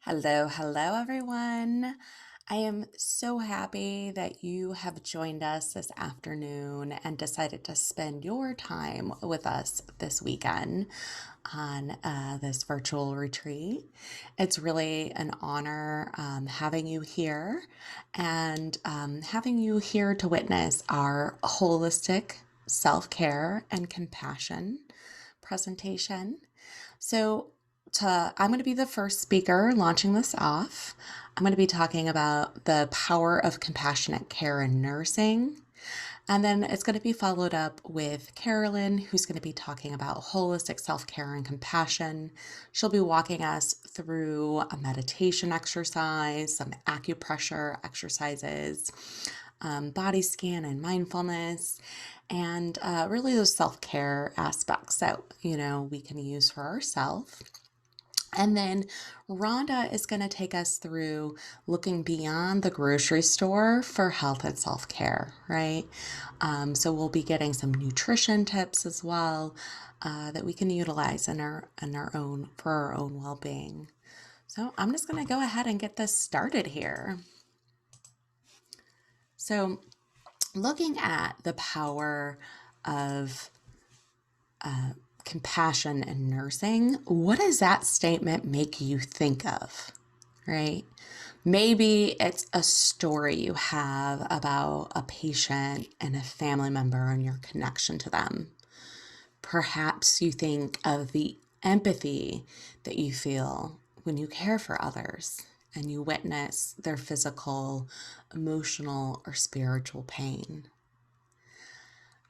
Hello, everyone. I am so happy that you have joined us this afternoon and decided to spend your time with us this weekend on this virtual retreat. It's really an honor having you here and having you here to witness our holistic self care and compassion presentation. So, I'm going to be the first speaker launching this off. I'm going to be talking about the power of compassionate care in nursing. And then it's going to be followed up with Carolyn, who's going to be talking about holistic self care and compassion. She'll be walking us through a meditation exercise, some acupressure exercises, body scan and mindfulness, and really those self care aspects that, we can use for ourselves. And then Rhonda is going to take us through looking beyond the grocery store for health and self care, right? So we'll be getting some nutrition tips as well that we can utilize in our own for our own well being. So I'm just going to go ahead and get this started here. So, looking at the power of compassion in nursing, what does that statement make you think of, right? Maybe it's a story you have about a patient and a family member and your connection to them. Perhaps you think of the empathy that you feel when you care for others and you witness their physical, emotional, or spiritual pain.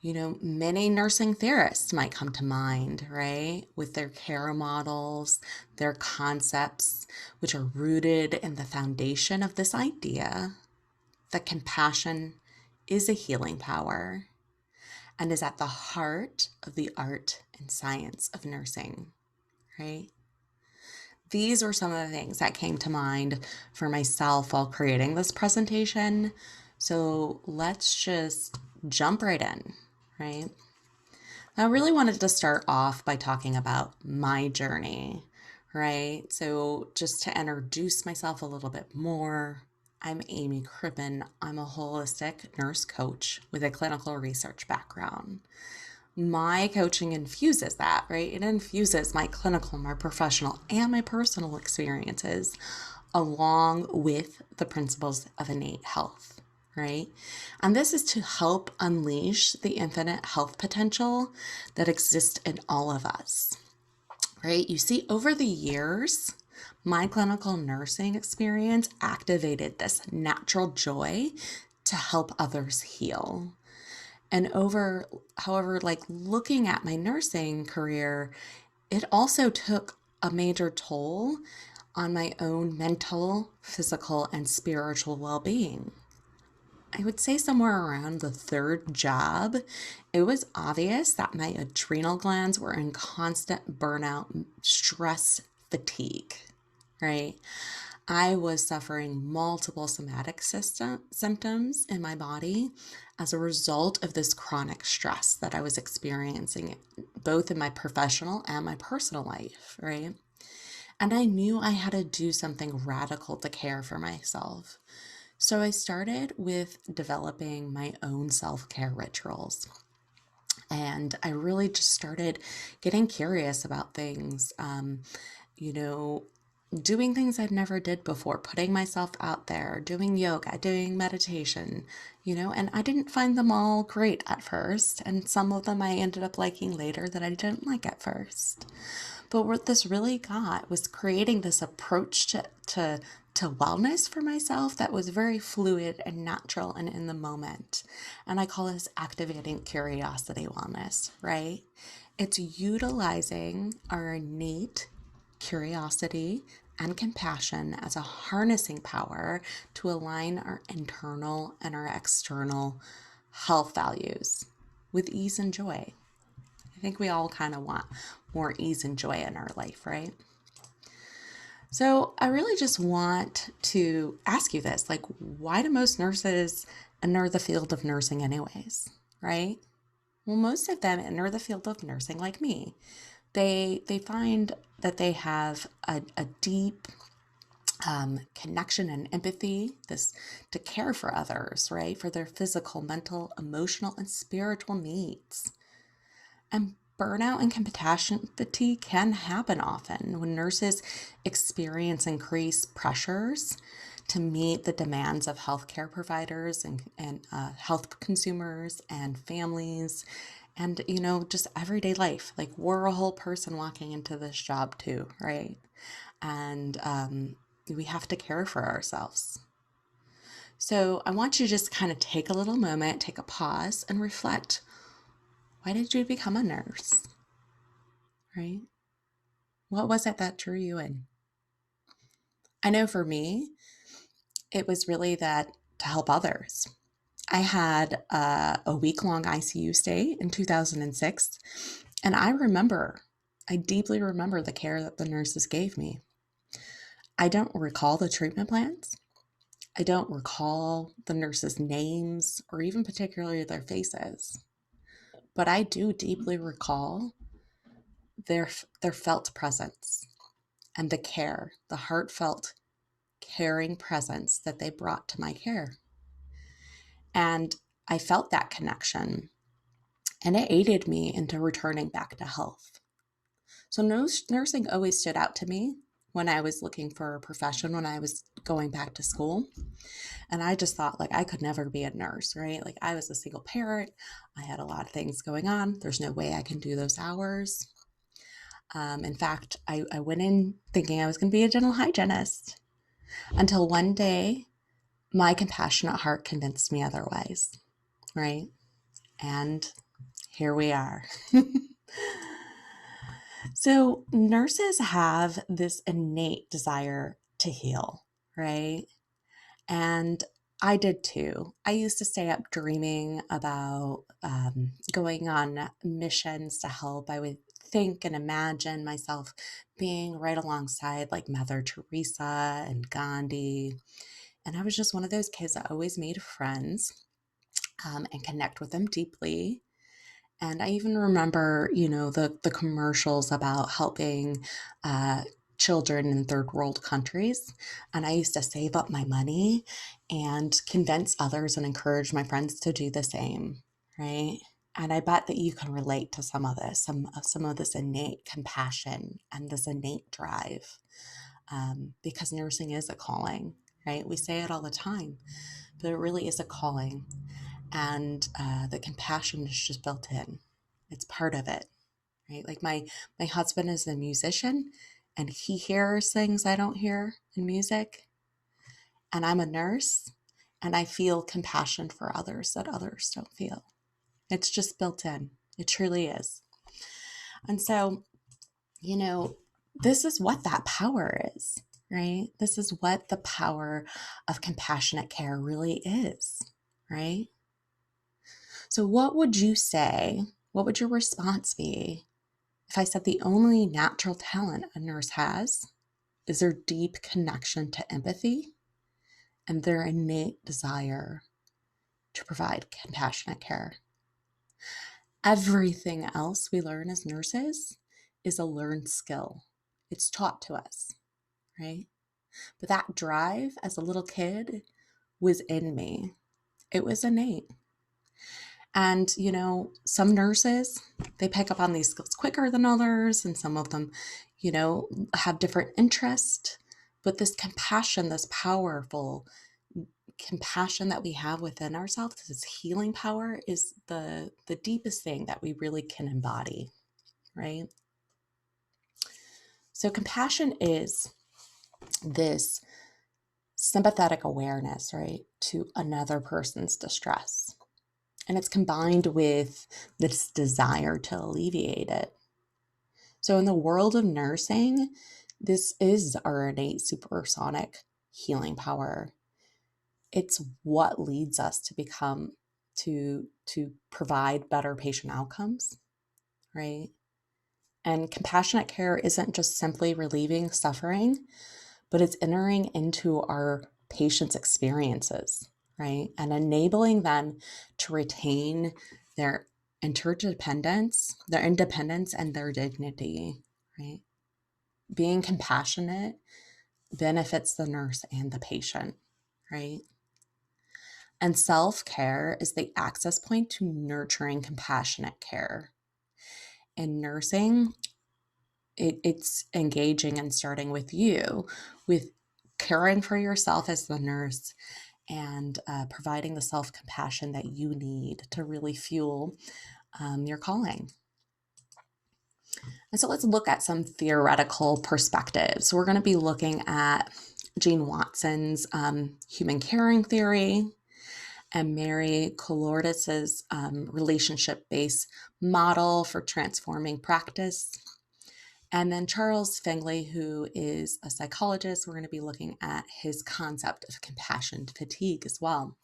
Many nursing theorists might come to mind, right? With their care models, their concepts, which are rooted in the foundation of this idea that compassion is a healing power and is at the heart of the art and science of nursing, right? These were some of the things that came to mind for myself while creating this presentation. So let's just jump right in, right? I really wanted to start off by talking about my journey, right? So, just to introduce myself a little bit more, I'm Amy Crippen. I'm a holistic nurse coach with a clinical research background. My coaching infuses that, right? It infuses my clinical, my professional, and my personal experiences along with the principles of innate health, right? And this is to help unleash the infinite health potential that exists in all of us, right? You see, over the years, my clinical nursing experience activated this natural joy to help others heal. And however, looking at my nursing career, it also took a major toll on my own mental, physical, and spiritual well-being. I would say somewhere around the third job, it was obvious that my adrenal glands were in constant burnout, stress, fatigue, right? I was suffering multiple somatic symptoms in my body as a result of this chronic stress that I was experiencing, both in my professional and my personal life, right? And I knew I had to do something radical to care for myself. So I started with developing my own self-care rituals. And I really just started getting curious about things, you know, doing things I'd never did before, putting myself out there, doing yoga, doing meditation, and I didn't find them all great at first. And some of them I ended up liking later that I didn't like at first. But what this really got was creating this approach to wellness for myself that was very fluid and natural and in the moment. And I call this activating curiosity wellness, right? It's utilizing our innate curiosity and compassion as a harnessing power to align our internal and our external health values with ease and joy. I think we all kind of want more ease and joy in our life, right? So I really just want to ask you this, why do most nurses enter the field of nursing anyways, right? Well, most of them enter the field of nursing like me. They find that they have a deep connection and empathy, this to care for others, right? For their physical, mental, emotional, and spiritual needs. And burnout and compassion fatigue can happen often when nurses experience increased pressures to meet the demands of healthcare providers and health consumers and families and, just everyday life. Like, we're a whole person walking into this job too, right? And we have to care for ourselves. So I want you to just kind of take a little moment, take a pause, and reflect. Why did you become a nurse? Right? What was it that drew you in? I know for me, it was really that to help others. I had a week-long ICU stay in 2006, and I deeply remember the care that the nurses gave me. I don't recall the treatment plans. I don't recall the nurses' names or even particularly their faces, but I do deeply recall their felt presence and the care, the heartfelt, caring presence that they brought to my care. And I felt that connection, and it aided me into returning back to health. So nursing always stood out to me when I was looking for a profession, when I was going back to school. And I just thought, like, I could never be a nurse, right? Like, I was a single parent. I had a lot of things going on. There's no way I can do those hours. In fact, I went in thinking I was going to be a dental hygienist until one day my compassionate heart convinced me otherwise, right? And here we are. So, nurses have this innate desire to heal, right? And I did too. I used to stay up dreaming about going on missions to help. I would think and imagine myself being right alongside like Mother Teresa and Gandhi. And I was just one of those kids that always made friends and connect with them deeply. And I even remember, the commercials about helping children in third world countries. And I used to save up my money and convince others and encourage my friends to do the same, right? And I bet that you can relate to some of this, some of this innate compassion and this innate drive, because nursing is a calling, right? We say it all the time, but it really is a calling. And the compassion is just built in. It's part of it, right? Like my husband is a musician, and he hears things I don't hear in music. And I'm a nurse, and I feel compassion for others that others don't feel. It's just built in. It truly is. And so, this is what that power is, right? This is what the power of compassionate care really is, right? So, what would you say? What would your response be if I said the only natural talent a nurse has is their deep connection to empathy and their innate desire to provide compassionate care? Everything else we learn as nurses is a learned skill. It's taught to us, right? But that drive as a little kid was in me. It was innate. And, some nurses, they pick up on these skills quicker than others, and some of them, have different interests. But this compassion, this powerful compassion that we have within ourselves, this healing power, is the deepest thing that we really can embody, right? So compassion is this sympathetic awareness, right, to another person's distress. And it's combined with this desire to alleviate it. So in the world of nursing, this is our innate supersonic healing power. It's what leads us to become, to provide better patient outcomes, right? And compassionate care isn't just simply relieving suffering, but it's entering into our patients' experiences, right? And enabling them to retain their their independence, and their dignity, right? Being compassionate benefits the nurse and the patient, right? And self-care is the access point to nurturing compassionate care. In nursing, it's engaging and starting with you, with caring for yourself as the nurse and providing the self-compassion that you need to really fuel your calling. And so let's look at some theoretical perspectives. We're going to be looking at Jean Watson's human caring theory and Mary Colordis's relationship-based model for transforming practice. And then Charles Fingley, who is a psychologist, we're going to be looking at his concept of compassion fatigue as well.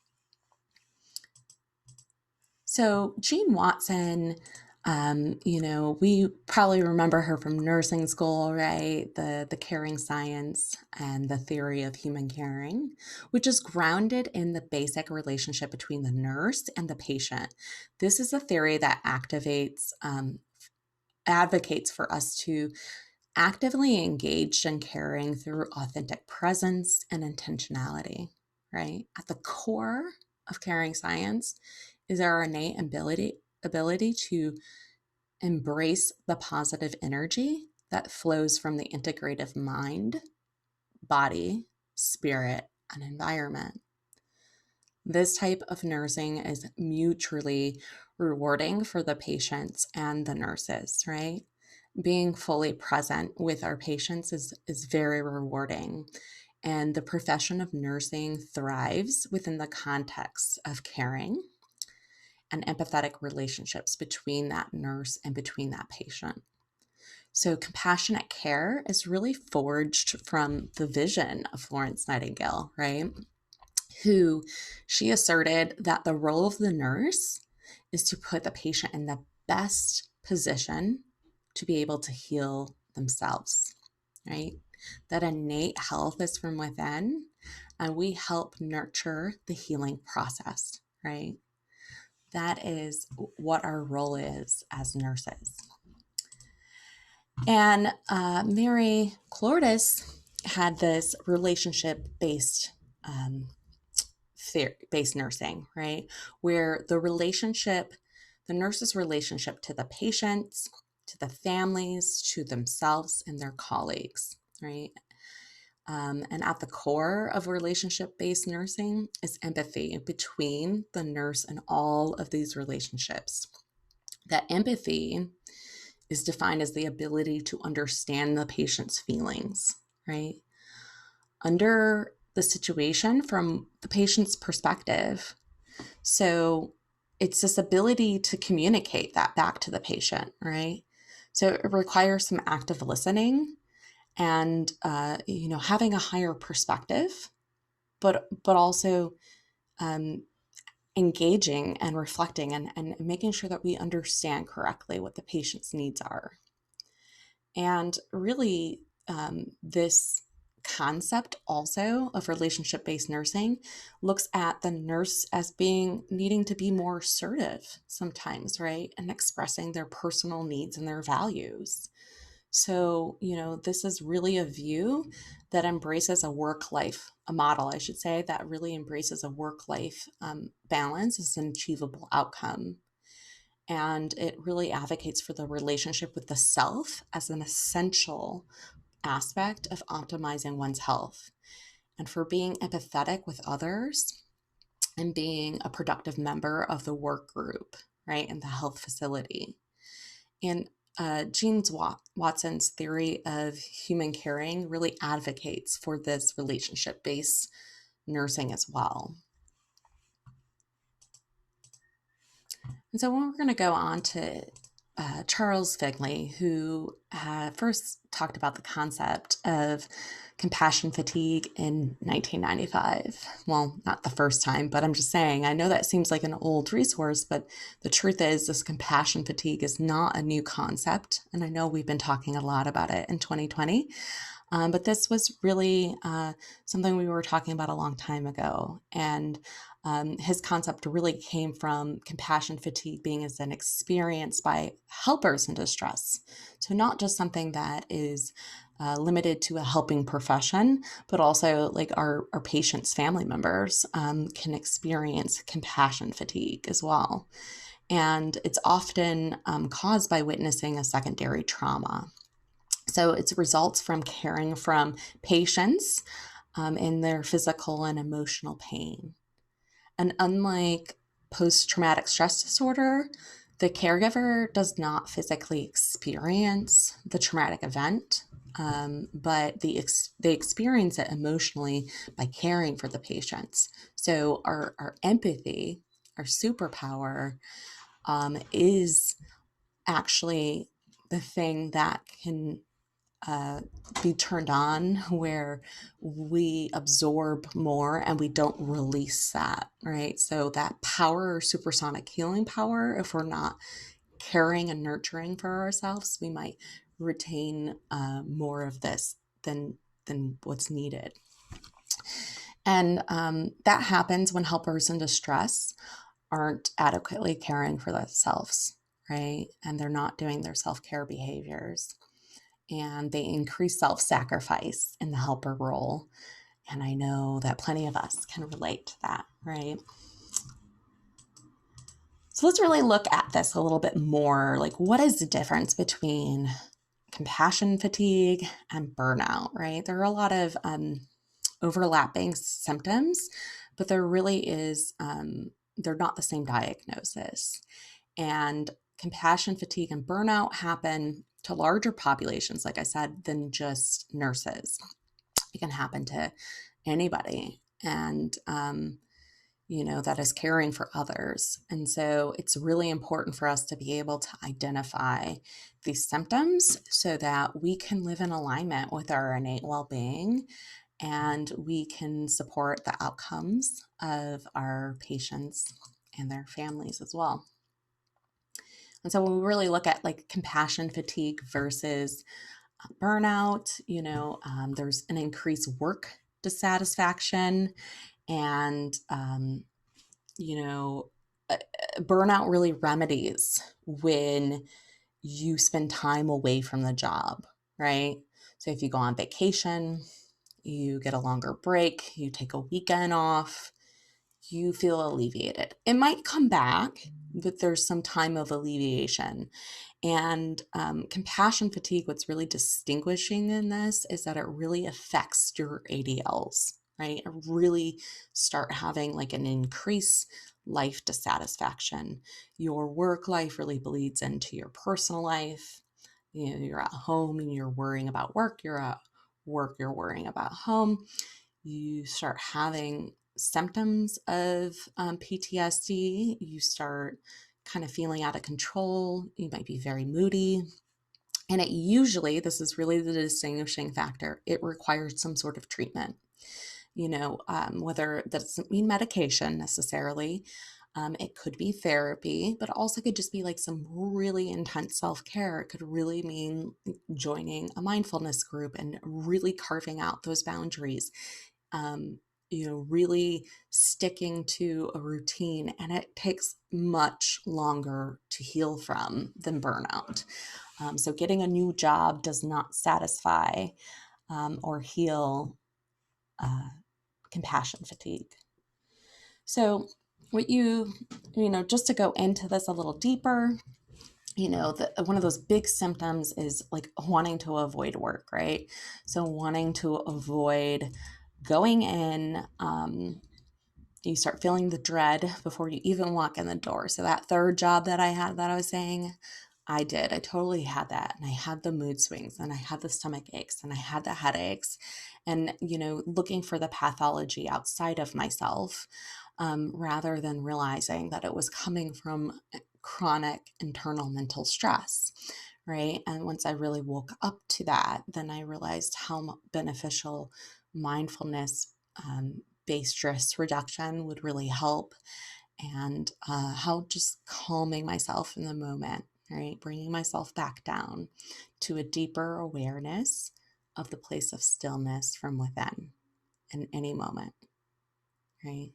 So Jean Watson, we probably remember her from nursing school, right? The caring science and the theory of human caring, which is grounded in the basic relationship between the nurse and the patient. This is a theory that advocates for us to actively engage in caring through authentic presence and intentionality, right? At the core of caring science is our innate ability to embrace the positive energy that flows from the integrative mind, body, spirit, and environment. This type of nursing is mutually rewarding for the patients and the nurses, right? Being fully present with our patients is very rewarding. And the profession of nursing thrives within the context of caring and empathetic relationships between that nurse and between that patient. So compassionate care is really forged from the vision of Florence Nightingale, right? Who she asserted that the role of the nurse is to put the patient in the best position to be able to heal themselves, right? That innate health is from within, and we help nurture the healing process, right? That is what our role is as nurses. And Mary Clordis had this relationship-based nursing, right? Where the nurse's relationship to the patients, to the families, to themselves and their colleagues, right? And at the core of relationship-based nursing is empathy between the nurse and all of these relationships. That empathy is defined as the ability to understand the patient's feelings, right? Under the situation from the patient's perspective. So it's this ability to communicate that back to the patient, right? So it requires some active listening and, having a higher perspective, but also engaging and reflecting and making sure that we understand correctly what the patient's needs are. And really, this concept also of relationship-based nursing looks at the nurse as needing to be more assertive sometimes, right? And expressing their personal needs and their values. So, this is really a view that embraces a model, I should say, that really embraces a work-life balance as an achievable outcome. And it really advocates for the relationship with the self as an essential aspect of optimizing one's health and for being empathetic with others and being a productive member of the work group, right, in the health facility. And Jean Watson's theory of human caring really advocates for this relationship-based nursing as well. And so we're going to go on to Charles Fingley, who first talked about the concept of compassion fatigue in 1995. Well, not the first time, but I'm just saying, I know that seems like an old resource, but the truth is this compassion fatigue is not a new concept. And I know we've been talking a lot about it in 2020. But this was really something we were talking about a long time ago. And his concept really came from compassion fatigue being as an experience by helpers in distress. So not just something that is limited to a helping profession, but also like our patients' family members can experience compassion fatigue as well. And it's often caused by witnessing a secondary trauma. So it results from caring from patients in their physical and emotional pain. And unlike post traumatic stress disorder, the caregiver does not physically experience the traumatic event, but they experience it emotionally by caring for the patients. So our empathy, our superpower, is actually the thing that can uh, be turned on, where we absorb more and we don't release that, right? So that power, or supersonic healing power, if we're not caring and nurturing for ourselves, we might retain more of this than what's needed. And that happens when helpers in distress aren't adequately caring for themselves, right? And they're not doing their self-care behaviors, and they increase self-sacrifice in the helper role. And I know that plenty of us can relate to that, right? So let's really look at this a little bit more. Like, what is the difference between compassion fatigue and burnout, right? There are a lot of overlapping symptoms, but there really is, they're not the same diagnosis. And compassion fatigue and burnout happen to larger populations, like I said, than just nurses. It can happen to anybody. And, that is caring for others. And so it's really important for us to be able to identify these symptoms so that we can live in alignment with our innate well-being, and we can support the outcomes of our patients and their families as well. And so when we really look at like compassion fatigue versus burnout, there's an increased work dissatisfaction, and you know, burnout really remedies when you spend time away from the job, right? So if you go on vacation, you get a longer break, you take a weekend off, you feel alleviated. It might come back, but there's some time of alleviation. And compassion fatigue, what's really distinguishing in this is that it really affects your ADLs, right? It really start having like an increased life dissatisfaction. Your work life really bleeds into your personal life. You're at home and you're worrying about work. You're at work, you're worrying about home. You start having symptoms of PTSD. You start kind of feeling out of control. You might be very moody. And it usually, this is really the distinguishing factor, it requires some sort of treatment. Whether that doesn't mean medication necessarily. It could be therapy, but also could just be like some really intense self-care. It could really mean joining a mindfulness group and really carving out those boundaries. Really sticking to a routine, and it takes much longer to heal from than burnout. So getting a new job does not satisfy or heal compassion fatigue. So just to go into this a little deeper, one of those big symptoms is like wanting to avoid work, right? So wanting to avoid going in, you start feeling the dread before you even walk in the door. So that third job that I had that I was saying, I totally had that. And I had the mood swings, and I had the stomach aches, and I had the headaches, and, looking for the pathology outside of myself, rather than realizing that it was coming from chronic internal mental stress. Right. And once I really woke up to that, then I realized how beneficial mindfulness based stress reduction would really help, and how just calming myself in the moment, right? Bringing myself back down to a deeper awareness of the place of stillness from within in any moment, right?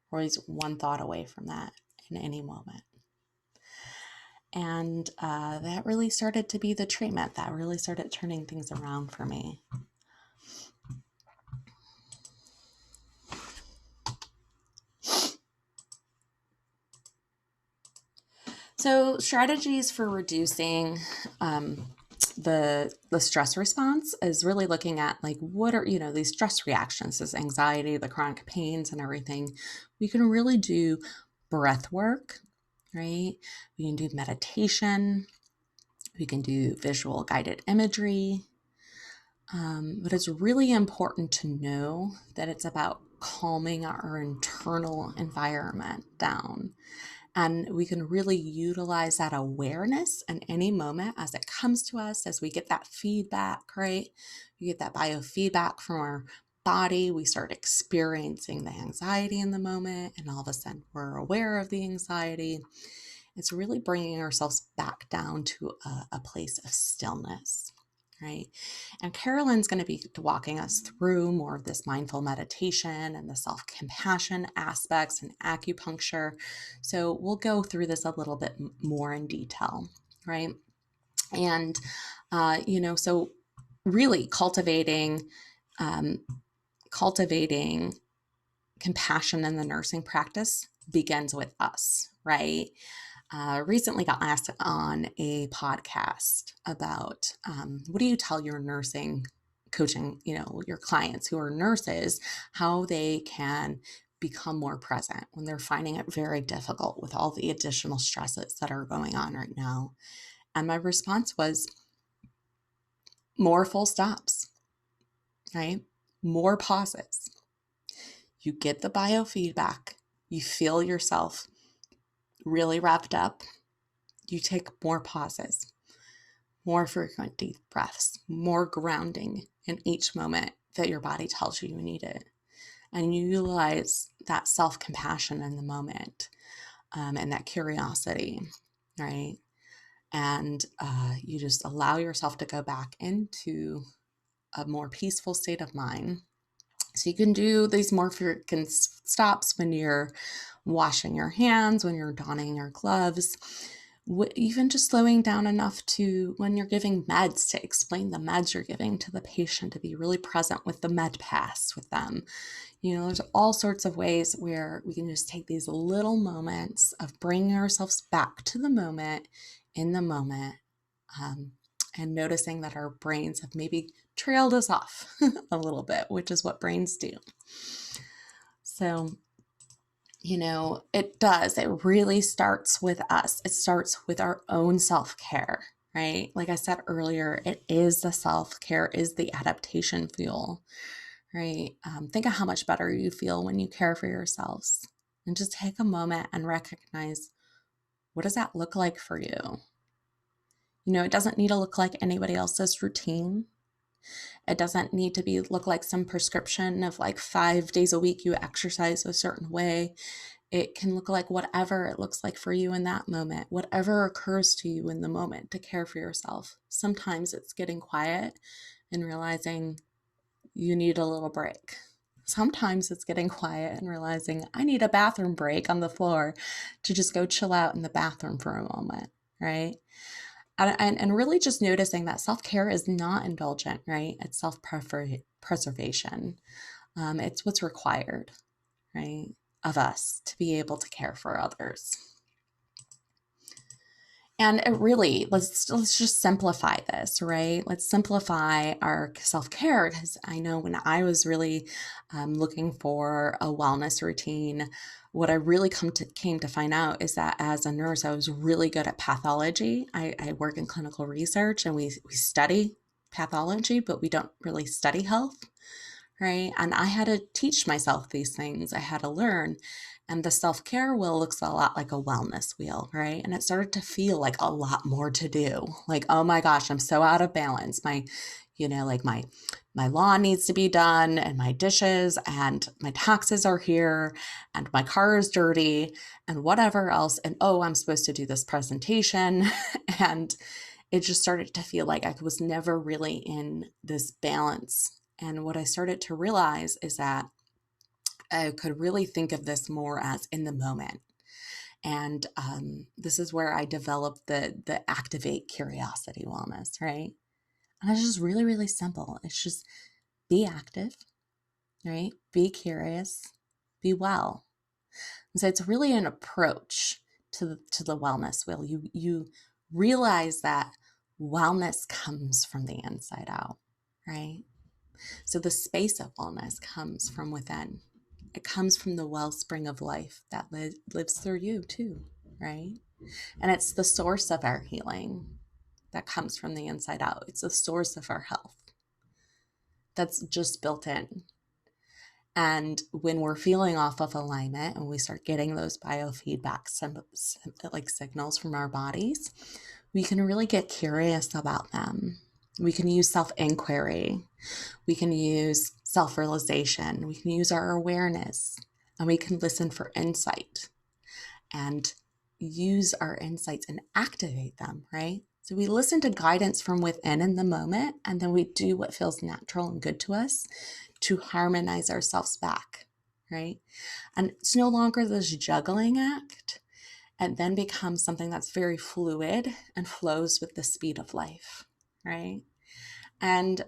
We're always one thought away from that in any moment. And that really started to be the treatment. That really started turning things around for me. So strategies for reducing the stress response is really looking at like what are these stress reactions, this anxiety, the chronic pains, and everything. We can really do breath work, right? We can do meditation. We can do visual guided imagery. But it's really important to know that it's about calming our internal environment down. And we can really utilize that awareness in any moment as it comes to us, as we get that feedback, right? We get that biofeedback from our body. We start experiencing the anxiety in the moment, and all of a sudden we're aware of the anxiety. It's really bringing ourselves back down to a place of stillness, right? And Carolyn's going to be walking us through more of this mindful meditation and the self-compassion aspects and acupuncture. So we'll go through this a little bit more in detail, right? And, so really cultivating compassion in the nursing practice begins with us, right? Recently got asked on a podcast about what do you tell your nursing coaching, your clients who are nurses, how they can become more present when they're finding it very difficult with all the additional stresses that are going on right now. And my response was more full stops, right? More pauses. You get the biofeedback, you feel yourself really wrapped up, you take more pauses, more frequent deep breaths, more grounding in each moment that your body tells you you need it. And you utilize that self-compassion in the moment and that curiosity, right? And you just allow yourself to go back into a more peaceful state of mind. So you can do these more frequent stops when you're washing your hands, when you're donning your gloves, even just slowing down enough to when you're giving meds to explain the meds you're giving to the patient, to be really present with the med pass with them. There's all sorts of ways where we can just take these little moments of bringing ourselves back to the moment, in the moment, and noticing that our brains have maybe trailed us off a little bit, which is what brains do. So, it really starts with us. It starts with our own self-care, right? Like I said earlier, it is the self-care, is the adaptation fuel, right? Think of how much better you feel when you care for yourselves, and just take a moment and recognize, what does that look like for you? It doesn't need to look like anybody else's routine. It doesn't need to look like some prescription of like 5 days a week you exercise a certain way. It can look like whatever it looks like for you in that moment, whatever occurs to you in the moment to care for yourself. Sometimes it's getting quiet and realizing you need a little break. Sometimes it's getting quiet and realizing I need a bathroom break on the floor to just go chill out in the bathroom for a moment, right? And really just noticing that self-care is not indulgent, right? It's self-preservation. It's what's required, right, of us to be able to care for others. And it really, let's just simplify this, right? Let's simplify our self-care, because I know when I was really looking for a wellness routine, what I really came to find out is that as a nurse, I was really good at pathology. I work in clinical research, and we study pathology, but we don't really study health, right? And I had to teach myself these things. I had to learn. And the self-care wheel looks a lot like a wellness wheel, right? And it started to feel like a lot more to do. Like, oh my gosh, I'm so out of balance. My lawn needs to be done, and my dishes, and my taxes are here, and my car is dirty, and whatever else. And oh, I'm supposed to do this presentation. And it just started to feel like I was never really in this balance. And what I started to realize is that I could really think of this more as in the moment. And this is where I developed the activate curiosity wellness, right? And it's just really, really simple. It's just be active, right? Be curious, be well. And so it's really an approach to the wellness wheel. You realize that wellness comes from the inside out, right? So the space of wellness comes from within. It comes from the wellspring of life that lives through you too, right? And it's the source of our healing that comes from the inside out. It's the source of our health that's just built in. And when we're feeling off of alignment and we start getting those biofeedback like signals from our bodies, we can really get curious about them. We can use self-inquiry. We can use self-realization. We can use our awareness, and we can listen for insight and use our insights and activate them, right? So we listen to guidance from within in the moment, and then we do what feels natural and good to us to harmonize ourselves back, right? And it's no longer this juggling act. It then becomes something that's very fluid and flows with the speed of life, right? And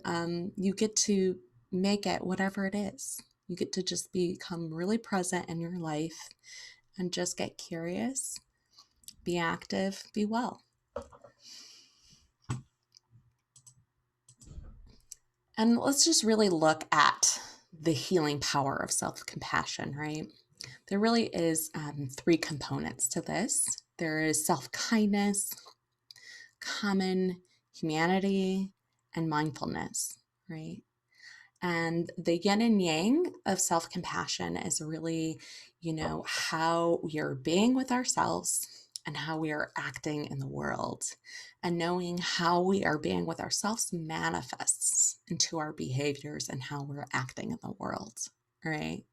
you get to make it whatever it is. You get to just become really present in your life and just get curious, be active, be well. And let's just really look at the healing power of self-compassion, right? There really is 3 components to this. There is self-kindness, common humanity, and mindfulness, right? And the yin and yang of self compassion is really, how we are being with ourselves and how we are acting in the world. And knowing how we are being with ourselves manifests into our behaviors and how we're acting in the world. Right.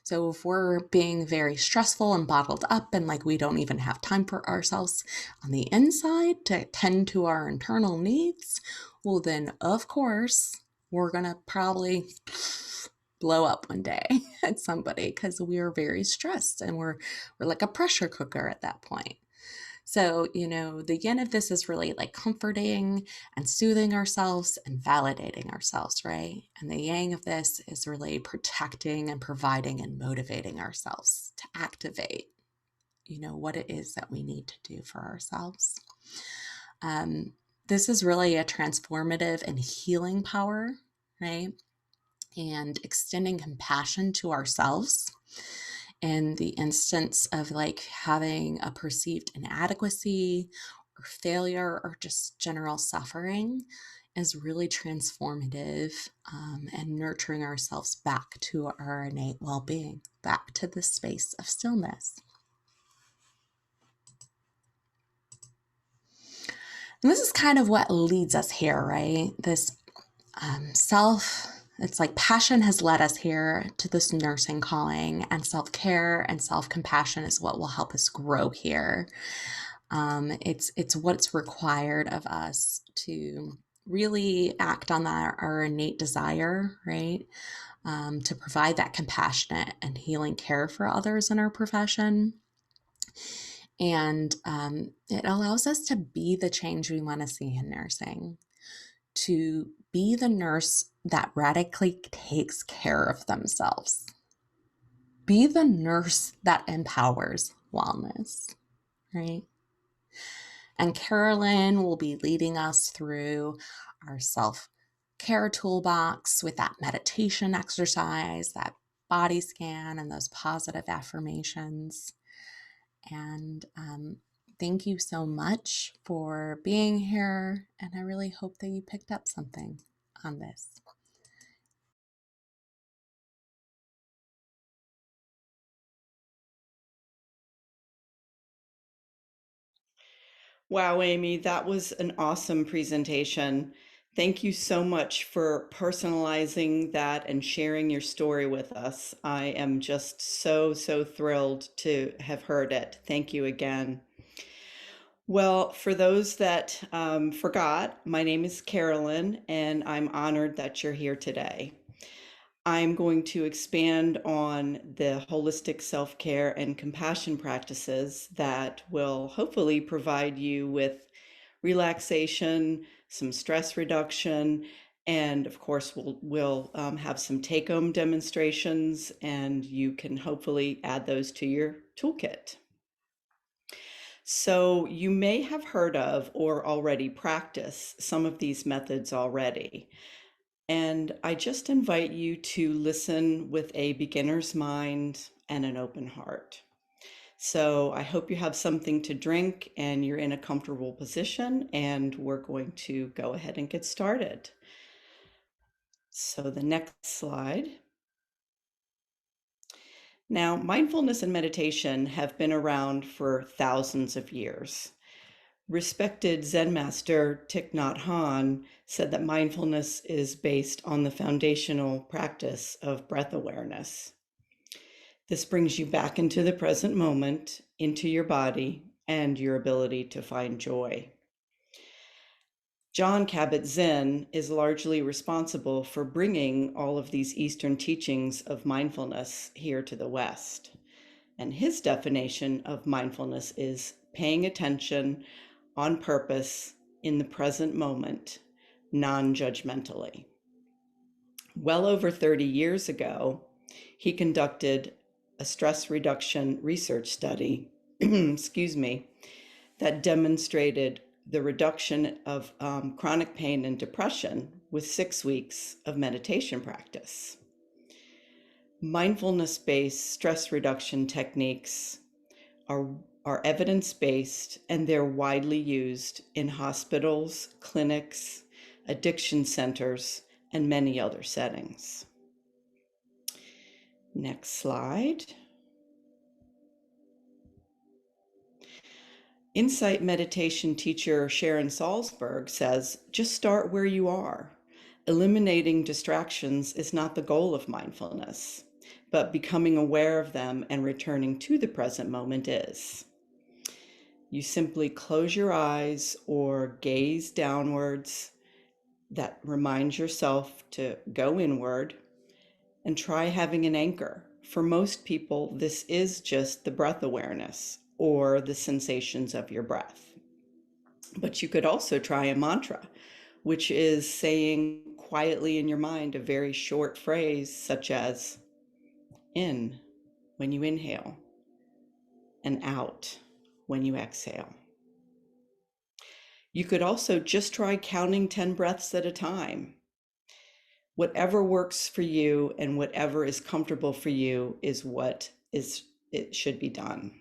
So if we're being very stressful and bottled up and like we don't even have time for ourselves on the inside to tend to our internal needs, well, then, of course, we're going to probably blow up one day at somebody because we are very stressed and we're like a pressure cooker at that point. So, the yin of this is really like comforting and soothing ourselves and validating ourselves, right? And the yang of this is really protecting and providing and motivating ourselves to activate, what it is that we need to do for ourselves. This is really a transformative and healing power, right? And extending compassion to ourselves in the instance of like having a perceived inadequacy or failure or just general suffering is really transformative, and nurturing ourselves back to our innate well-being, back to the space of stillness. And this is kind of what leads us here, right? This it's like passion has led us here to this nursing calling, and self-care and self-compassion is what will help us grow here. It's what's required of us to really act on our innate desire, right? To provide that compassionate and healing care for others in our profession. And it allows us to be the change we want to see in nursing, to be the nurse that radically takes care of themselves. Be the nurse that empowers wellness, right? And Carolyn will be leading us through our self-care toolbox with that meditation exercise, that body scan, and those positive affirmations. And thank you so much for being here. And I really hope that you picked up something on this. Wow, Amy, that was an awesome presentation. Thank you so much for personalizing that and sharing your story with us. I am just so, so thrilled to have heard it. Thank you again. Well, for those that forgot, my name is Carolyn, and I'm honored that you're here today. I'm going to expand on the holistic self-care and compassion practices that will hopefully provide you with relaxation, some stress reduction, and of course, we'll have some take-home demonstrations, and you can hopefully add those to your toolkit. So you may have heard of or already practice some of these methods already. And I just invite you to listen with a beginner's mind and an open heart. So I hope you have something to drink and you're in a comfortable position, and we're going to go ahead and get started. So the next slide. Now, mindfulness and meditation have been around for thousands of years. Respected Zen master Thich Nhat Hanh said that mindfulness is based on the foundational practice of breath awareness. This brings you back into the present moment, into your body, and your ability to find joy. Jon Kabat-Zinn is largely responsible for bringing all of these Eastern teachings of mindfulness here to the West. And his definition of mindfulness is paying attention on purpose in the present moment, non-judgmentally. Well over 30 years ago, he conducted a stress reduction research study, excuse me, that demonstrated the reduction of chronic pain and depression with 6 weeks of meditation practice. Mindfulness-based stress reduction techniques are evidence-based, and they're widely used in hospitals, clinics, addiction centers, and many other settings. Next slide. Insight meditation teacher Sharon Salzberg says, just start where you are. Eliminating distractions is not the goal of mindfulness, but becoming aware of them and returning to the present moment is. You simply close your eyes or gaze downwards. That reminds yourself to go inward, and try having an anchor. For most people, this is just the breath awareness or the sensations of your breath. But you could also try a mantra, which is saying quietly in your mind a very short phrase such as in when you inhale and out when you exhale. You could also just try counting 10 breaths at a time. Whatever works for you and whatever is comfortable for you is it should be done.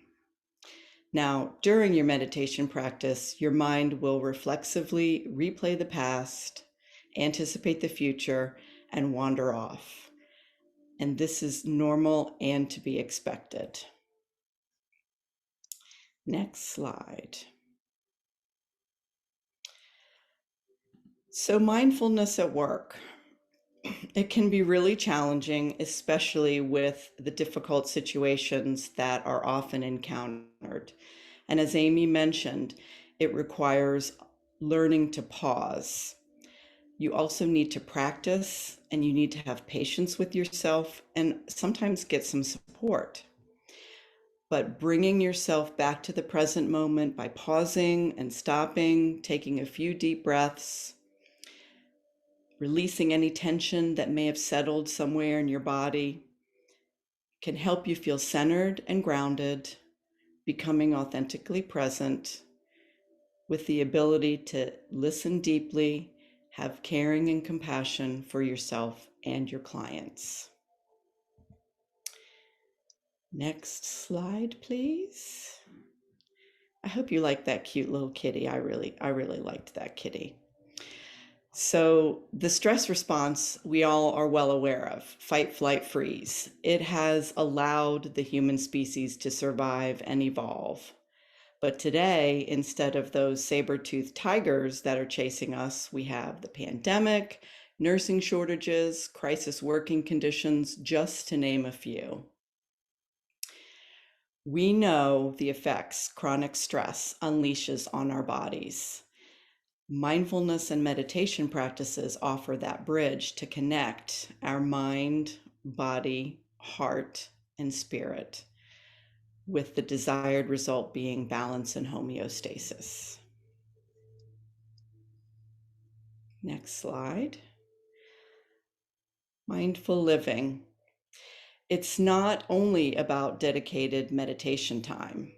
Now, during your meditation practice, your mind will reflexively replay the past, anticipate the future, and wander off. And this is normal and to be expected. Next slide. So mindfulness at work. It can be really challenging, especially with the difficult situations that are often encountered. And as Amy mentioned, it requires learning to pause. You also need to practice, and you need to have patience with yourself and sometimes get some support. But bringing yourself back to the present moment by pausing and stopping, taking a few deep breaths, releasing any tension that may have settled somewhere in your body, can help you feel centered and grounded, becoming authentically present with the ability to listen deeply, have caring and compassion for yourself and your clients. Next slide, please. I hope you like that cute little kitty. I really liked that kitty. So the stress response we all are well aware of, fight, flight, freeze. It has allowed the human species to survive and evolve. But today, instead of those saber-toothed tigers that are chasing us, we have the pandemic, nursing shortages, crisis working conditions, just to name a few. We know the effects chronic stress unleashes on our bodies. Mindfulness and meditation practices offer that bridge to connect our mind, body, heart, and spirit, with the desired result being balance and homeostasis. Next slide. Mindful living. It's not only about dedicated meditation time.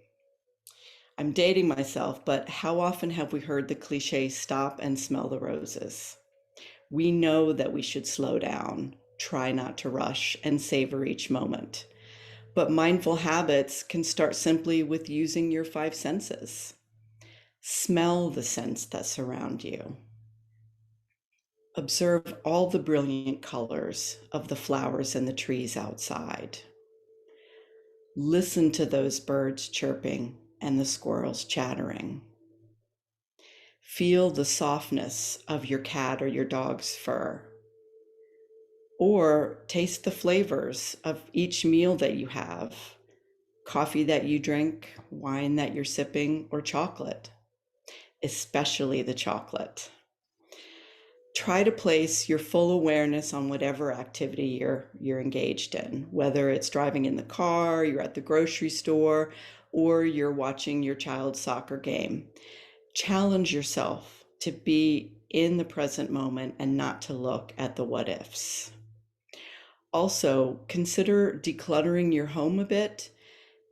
I'm dating myself, but how often have we heard the cliche, stop and smell the roses? We know that we should slow down, try not to rush, and savor each moment. But mindful habits can start simply with using your five senses. Smell the scents that surround you. Observe all the brilliant colors of the flowers and the trees outside. Listen to those birds chirping and the squirrels chattering. Feel the softness of your cat or your dog's fur. Or taste the flavors of each meal that you have: coffee that you drink, wine that you're sipping, or chocolate, especially the chocolate. Try to place your full awareness on whatever activity you're engaged in, whether it's driving in the car, you're at the grocery store, or you're watching your child's soccer game. Challenge yourself to be in the present moment and not to look at the what ifs. Also, consider decluttering your home a bit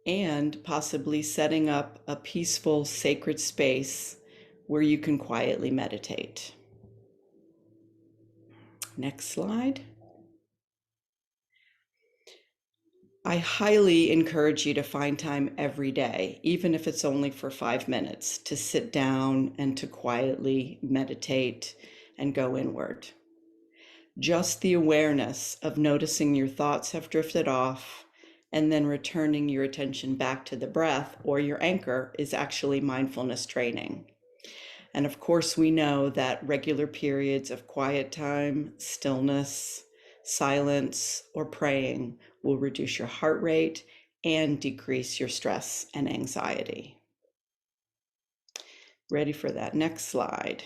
and possibly setting up a peaceful, sacred space where you can quietly meditate. Next slide. I highly encourage you to find time every day, even if it's only for 5 minutes, to sit down and to quietly meditate and go inward. Just the awareness of noticing your thoughts have drifted off and then returning your attention back to the breath or your anchor is actually mindfulness training. And of course, we know that regular periods of quiet time, stillness, silence, or praying will reduce your heart rate and decrease your stress and anxiety. Ready for that next slide.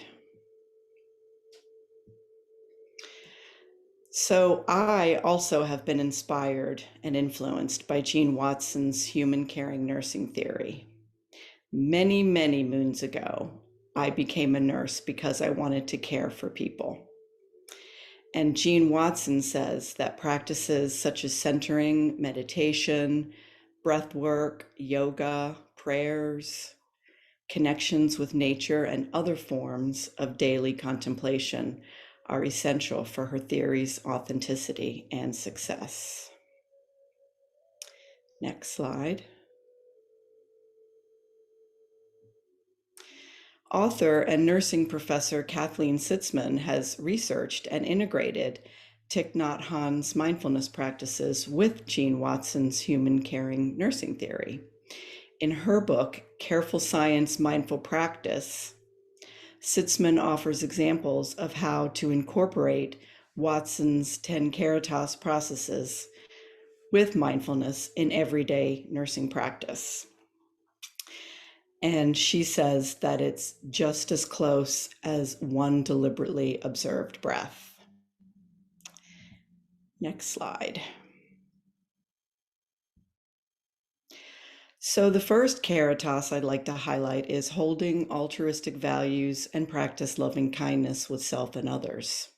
So I also have been inspired and influenced by Jean Watson's human caring nursing theory. Many, many moons ago, I became a nurse because I wanted to care for people. And Jean Watson says that practices such as centering, meditation, breath work, yoga, prayers, connections with nature, and other forms of daily contemplation are essential for her theory's authenticity and success. Next slide. Author and nursing professor Kathleen Sitzman has researched and integrated Thich Nhat Hanh's mindfulness practices with Jean Watson's human caring nursing theory. In her book, Careful Science, Mindful Practice, Sitzman offers examples of how to incorporate Watson's 10 Caritas processes with mindfulness in everyday nursing practice. And she says that it's just as close as one deliberately observed breath. Next slide. So the first Caritas I'd like to highlight is holding altruistic values and practice loving kindness with self and others.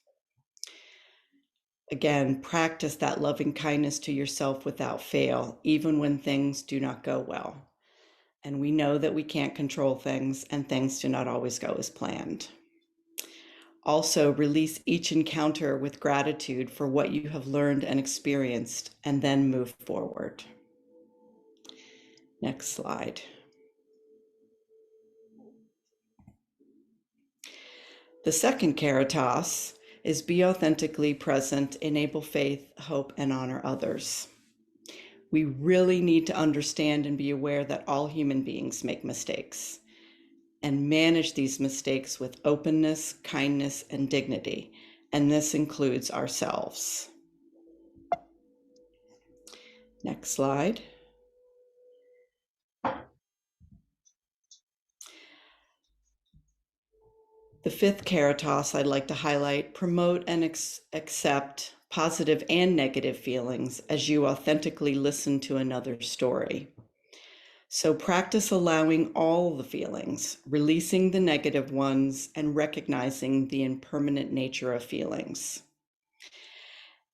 Again, practice that loving kindness to yourself without fail, even when things do not go well. And we know that we can't control things and things do not always go as planned. Also, release each encounter with gratitude for what you have learned and experienced, and then move forward. Next slide. The second Caritas is be authentically present, enable faith, hope, and honor others. We really need to understand and be aware that all human beings make mistakes and manage these mistakes with openness, kindness, and dignity. And this includes ourselves. Next slide. The fifth caritas I'd like to highlight: promote and accept positive and negative feelings as you authentically listen to another's story. So practice allowing all the feelings, releasing the negative ones, and recognizing the impermanent nature of feelings.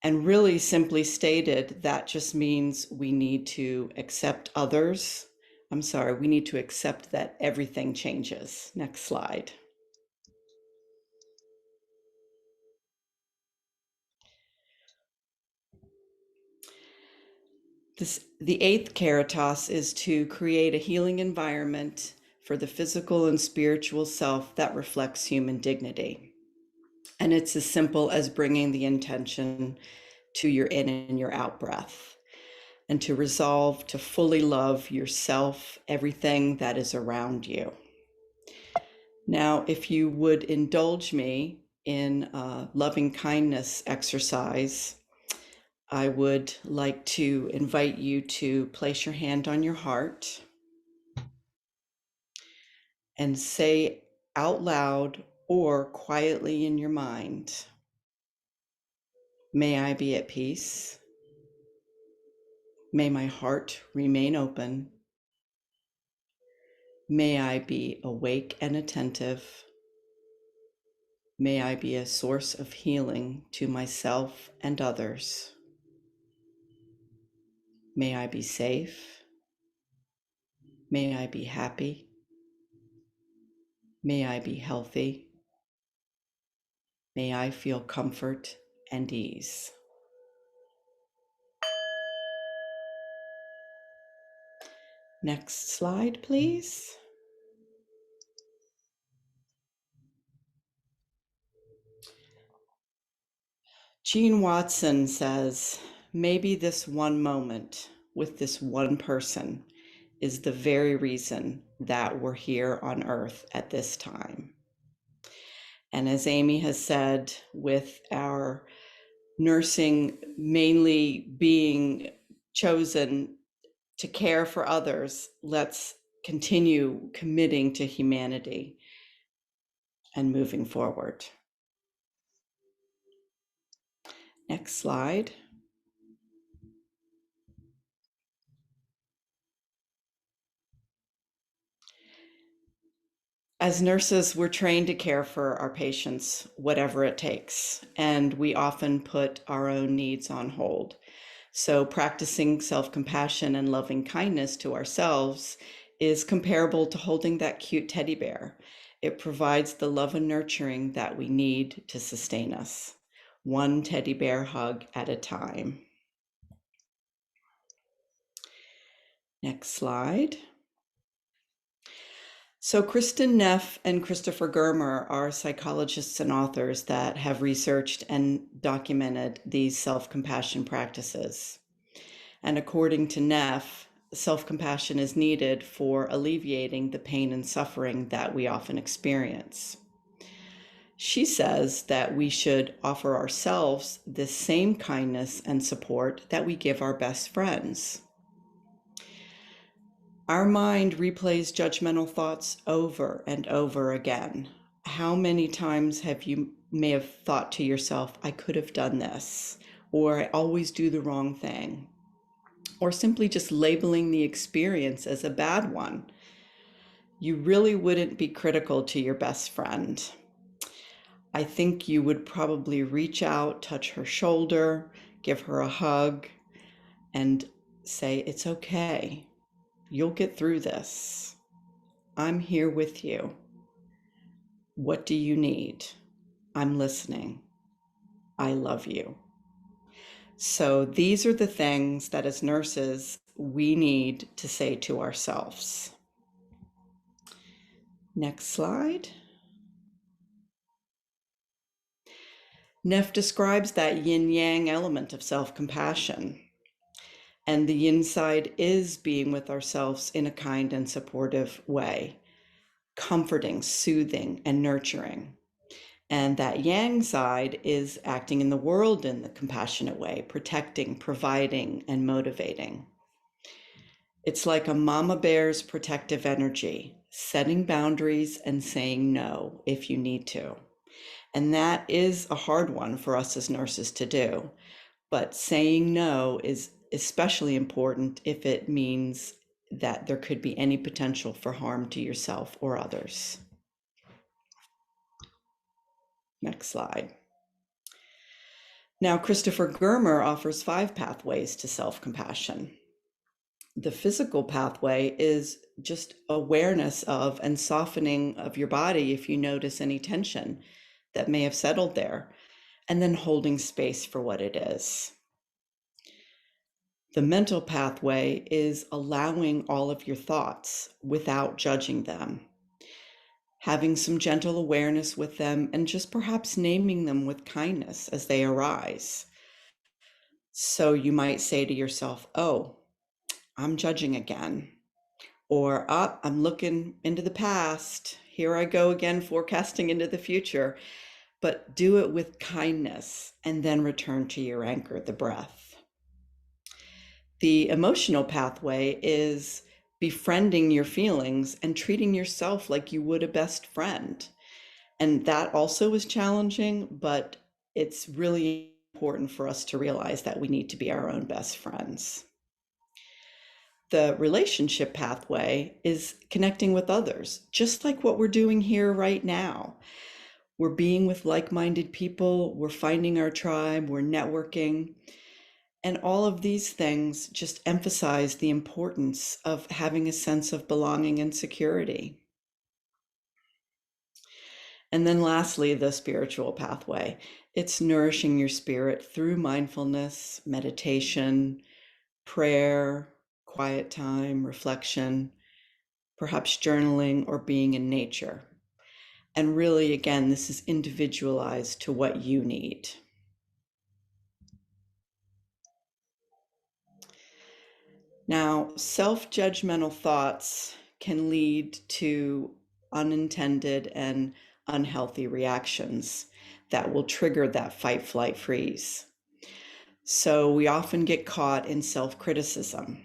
And really simply stated, that just means we need to accept others. We need to accept that everything changes. Next slide. The eighth caritas is to create a healing environment for the physical and spiritual self that reflects human dignity. And it's as simple as bringing the intention to your in and your out breath, and to resolve to fully love yourself, everything that is around you. Now, if you would indulge me in a loving kindness exercise, I would like to invite you to place your hand on your heart and say out loud or quietly in your mind, "May I be at peace. May my heart remain open. May I be awake and attentive. May I be a source of healing to myself and others. May I be safe. May I be happy. May I be healthy. May I feel comfort and ease." Next slide, please. Gene Watson says, "Maybe this one moment with this one person is the very reason that we're here on Earth at this time." And as Amy has said, with our nursing mainly being chosen to care for others, let's continue committing to humanity and moving forward. Next slide. As nurses, we're trained to care for our patients, whatever it takes, and we often put our own needs on hold. So practicing self-compassion and loving kindness to ourselves is comparable to holding that cute teddy bear. It provides the love and nurturing that we need to sustain us, one teddy bear hug at a time. Next slide. So Kristen Neff and Christopher Germer are psychologists and authors that have researched and documented these self-compassion practices. And according to Neff, self-compassion is needed for alleviating the pain and suffering that we often experience. She says that we should offer ourselves the same kindness and support that we give our best friends. Our mind replays judgmental thoughts over and over again. How many times may have thought to yourself, "I could have done this," or "I always do the wrong thing," or simply just labeling the experience as a bad one? You really wouldn't be critical to your best friend. I think you would probably reach out, touch her shoulder, give her a hug, and say, "It's okay. You'll get through this. I'm here with you. What do you need? I'm listening. I love you." So these are the things that as nurses, we need to say to ourselves. Next slide. Neff describes that yin-yang element of self-compassion. And the yin side is being with ourselves in a kind and supportive way, comforting, soothing, and nurturing. And that yang side is acting in the world in the compassionate way, protecting, providing, and motivating. It's like a mama bear's protective energy, setting boundaries and saying no if you need to. And that is a hard one for us as nurses to do. But saying no is especially important if it means that there could be any potential for harm to yourself or others. Next slide. Now, Christopher Germer offers 5 pathways to self-compassion. The physical pathway is just awareness of and softening of your body if you notice any tension that may have settled there, and then holding space for what it is. The mental pathway is allowing all of your thoughts without judging them, having some gentle awareness with them, and just perhaps naming them with kindness as they arise. So you might say to yourself, oh, I'm judging again. Or, I'm looking into the past. Here I go again, forecasting into the future. But do it with kindness and then return to your anchor, the breath. The emotional pathway is befriending your feelings and treating yourself like you would a best friend. And that also is challenging, but it's really important for us to realize that we need to be our own best friends. The relationship pathway is connecting with others, just like what we're doing here right now. We're being with like-minded people, we're finding our tribe, we're networking. And all of these things just emphasize the importance of having a sense of belonging and security. And then lastly, the spiritual pathway. It's nourishing your spirit through mindfulness, meditation, prayer, quiet time, reflection, perhaps journaling or being in nature. And really, again, this is individualized to what you need. Now, self-judgmental thoughts can lead to unintended and unhealthy reactions that will trigger that fight, flight, freeze. So we often get caught in self-criticism.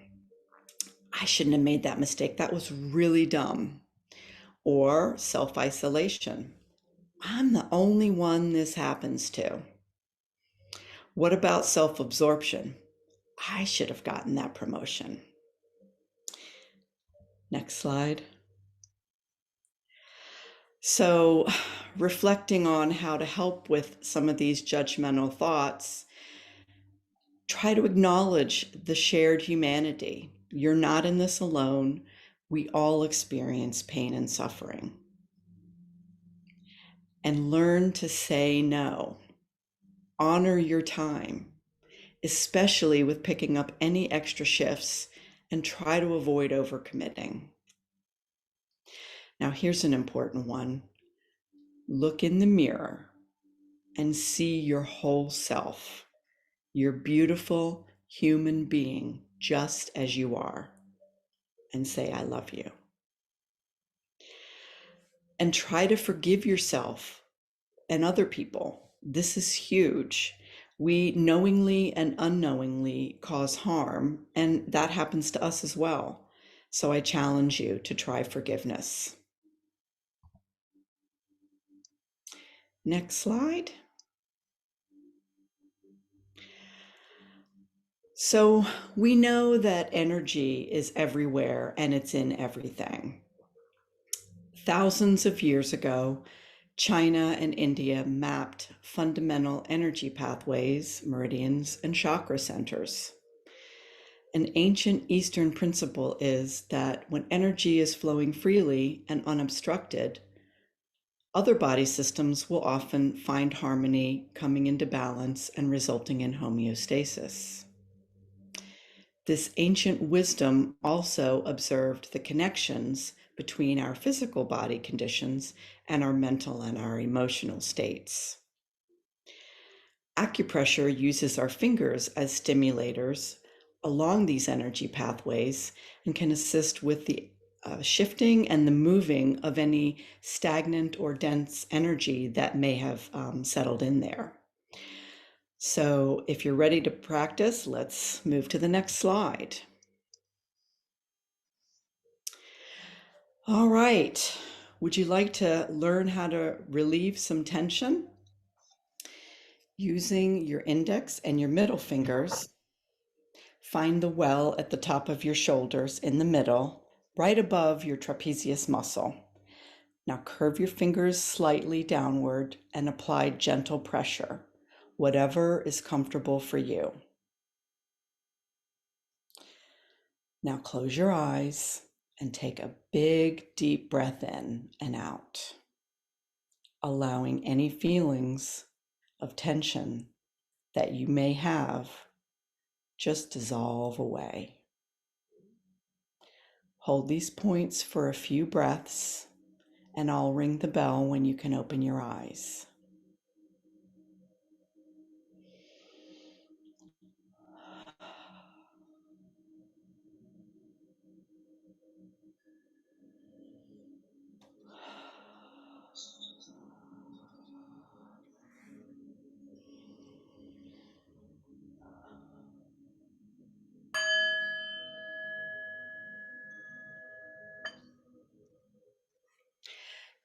I shouldn't have made that mistake. That was really dumb. Or self-isolation. I'm the only one this happens to. What about self-absorption? I should have gotten that promotion. Next slide. So, reflecting on how to help with some of these judgmental thoughts, try to acknowledge the shared humanity. You're not in this alone. We all experience pain and suffering. And learn to say no. Honor your time, especially with picking up any extra shifts, and try to avoid overcommitting. Now, here's an important one. Look in the mirror and see your whole self, your beautiful human being, just as you are, and say, I love you. And try to forgive yourself and other people. This is huge. We knowingly and unknowingly cause harm, and that happens to us as well. So I challenge you to try forgiveness. Next slide. So we know that energy is everywhere and it's in everything. Thousands of years ago, China and India mapped fundamental energy pathways, meridians, and chakra centers. An ancient Eastern principle is that when energy is flowing freely and unobstructed, other body systems will often find harmony, coming into balance and resulting in homeostasis. This ancient wisdom also observed the connections between our physical body conditions and our mental and our emotional states. Acupressure uses our fingers as stimulators along these energy pathways and can assist with the shifting and the moving of any stagnant or dense energy that may have settled in there. So if you're ready to practice, let's move to the next slide. All right. Would you like to learn how to relieve some tension? Using your index and your middle fingers, find the well at the top of your shoulders in the middle, right above your trapezius muscle. Now curve your fingers slightly downward and apply gentle pressure, whatever is comfortable for you. Now close your eyes and take a big, deep breath in and out, allowing any feelings of tension that you may have just dissolve away. Hold these points for a few breaths, and I'll ring the bell when you can open your eyes.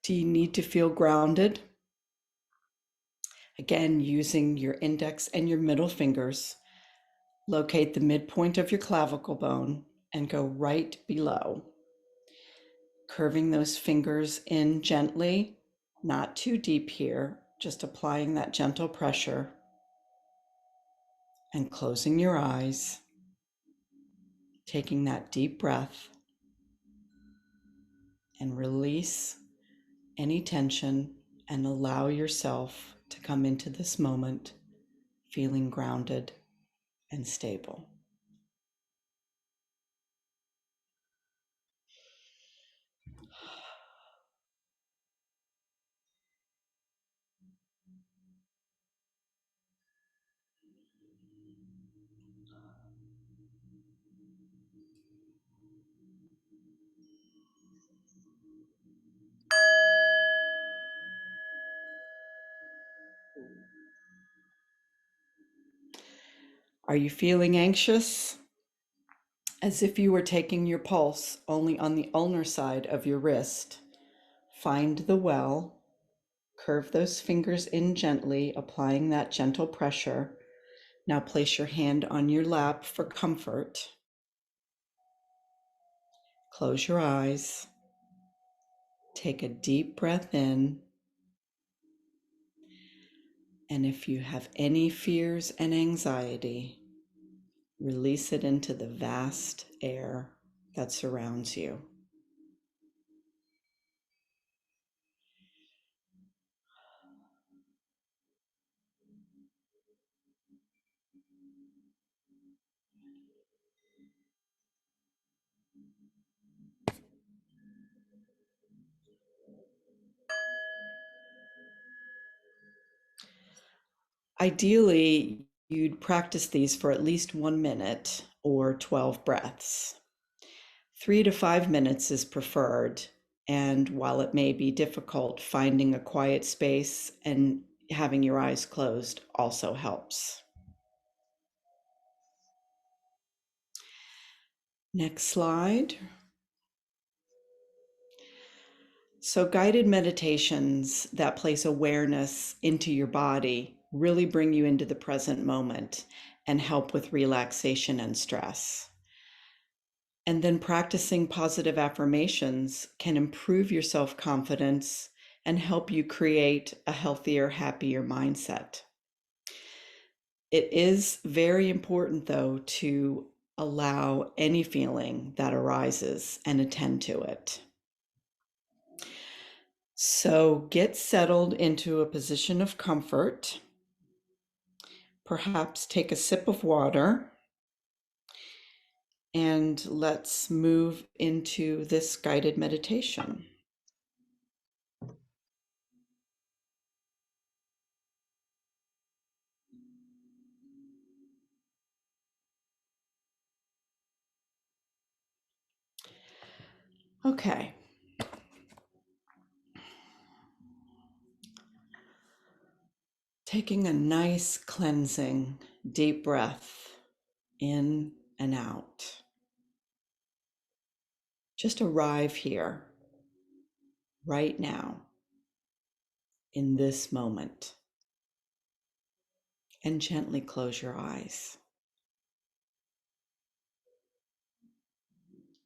Do you need to feel grounded? Again, using your index and your middle fingers, locate the midpoint of your clavicle bone and go right below. Curving those fingers in gently, not too deep here, just applying that gentle pressure and closing your eyes, taking that deep breath and release any tension and allow yourself to come into this moment feeling grounded and stable. Are you feeling anxious? As if you were taking your pulse only on the ulnar side of your wrist. Find the well, curve those fingers in gently, applying that gentle pressure. Now place your hand on your lap for comfort. Close your eyes. Take a deep breath in. And if you have any fears and anxiety, release it into the vast air that surrounds you. Ideally, you'd practice these for at least 1 minute or 12 breaths. 3 to 5 minutes is preferred. And while it may be difficult, finding a quiet space and having your eyes closed also helps. Next slide. So, guided meditations that place awareness into your body really bring you into the present moment and help with relaxation and stress. And then practicing positive affirmations can improve your self-confidence and help you create a healthier, happier mindset. It is very important, though, to allow any feeling that arises and attend to it. So get settled into a position of comfort. Perhaps take a sip of water. And let's move into this guided meditation. Okay. Taking a nice cleansing deep breath in and out. Just arrive here right now, in this moment, and gently close your eyes.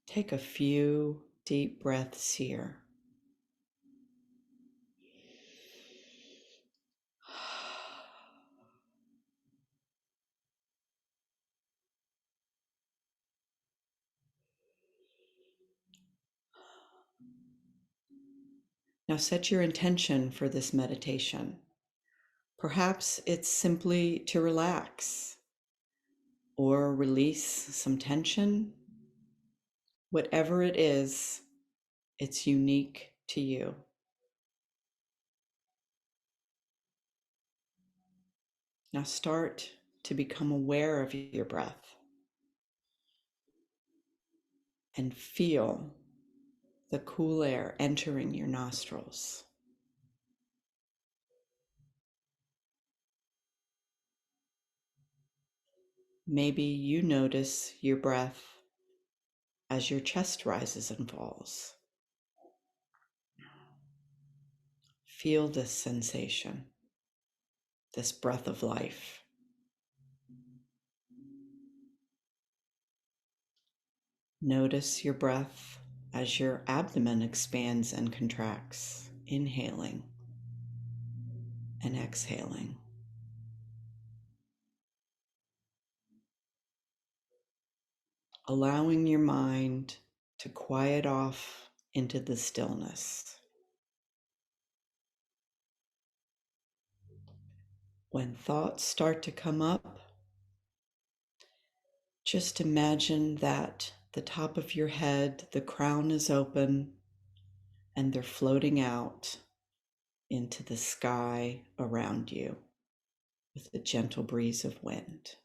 Take a few deep breaths here. Now set your intention for this meditation. Perhaps it's simply to relax or release some tension. Whatever it is, it's unique to you. Now start to become aware of your breath and feel the cool air entering your nostrils. Maybe you notice your breath as your chest rises and falls. Feel this sensation, this breath of life. Notice your breath as your abdomen expands and contracts, inhaling and exhaling. Allowing your mind to quiet off into the stillness. When thoughts start to come up, just imagine that the top of your head, the crown is open, and they're floating out into the sky around you with a gentle breeze of wind.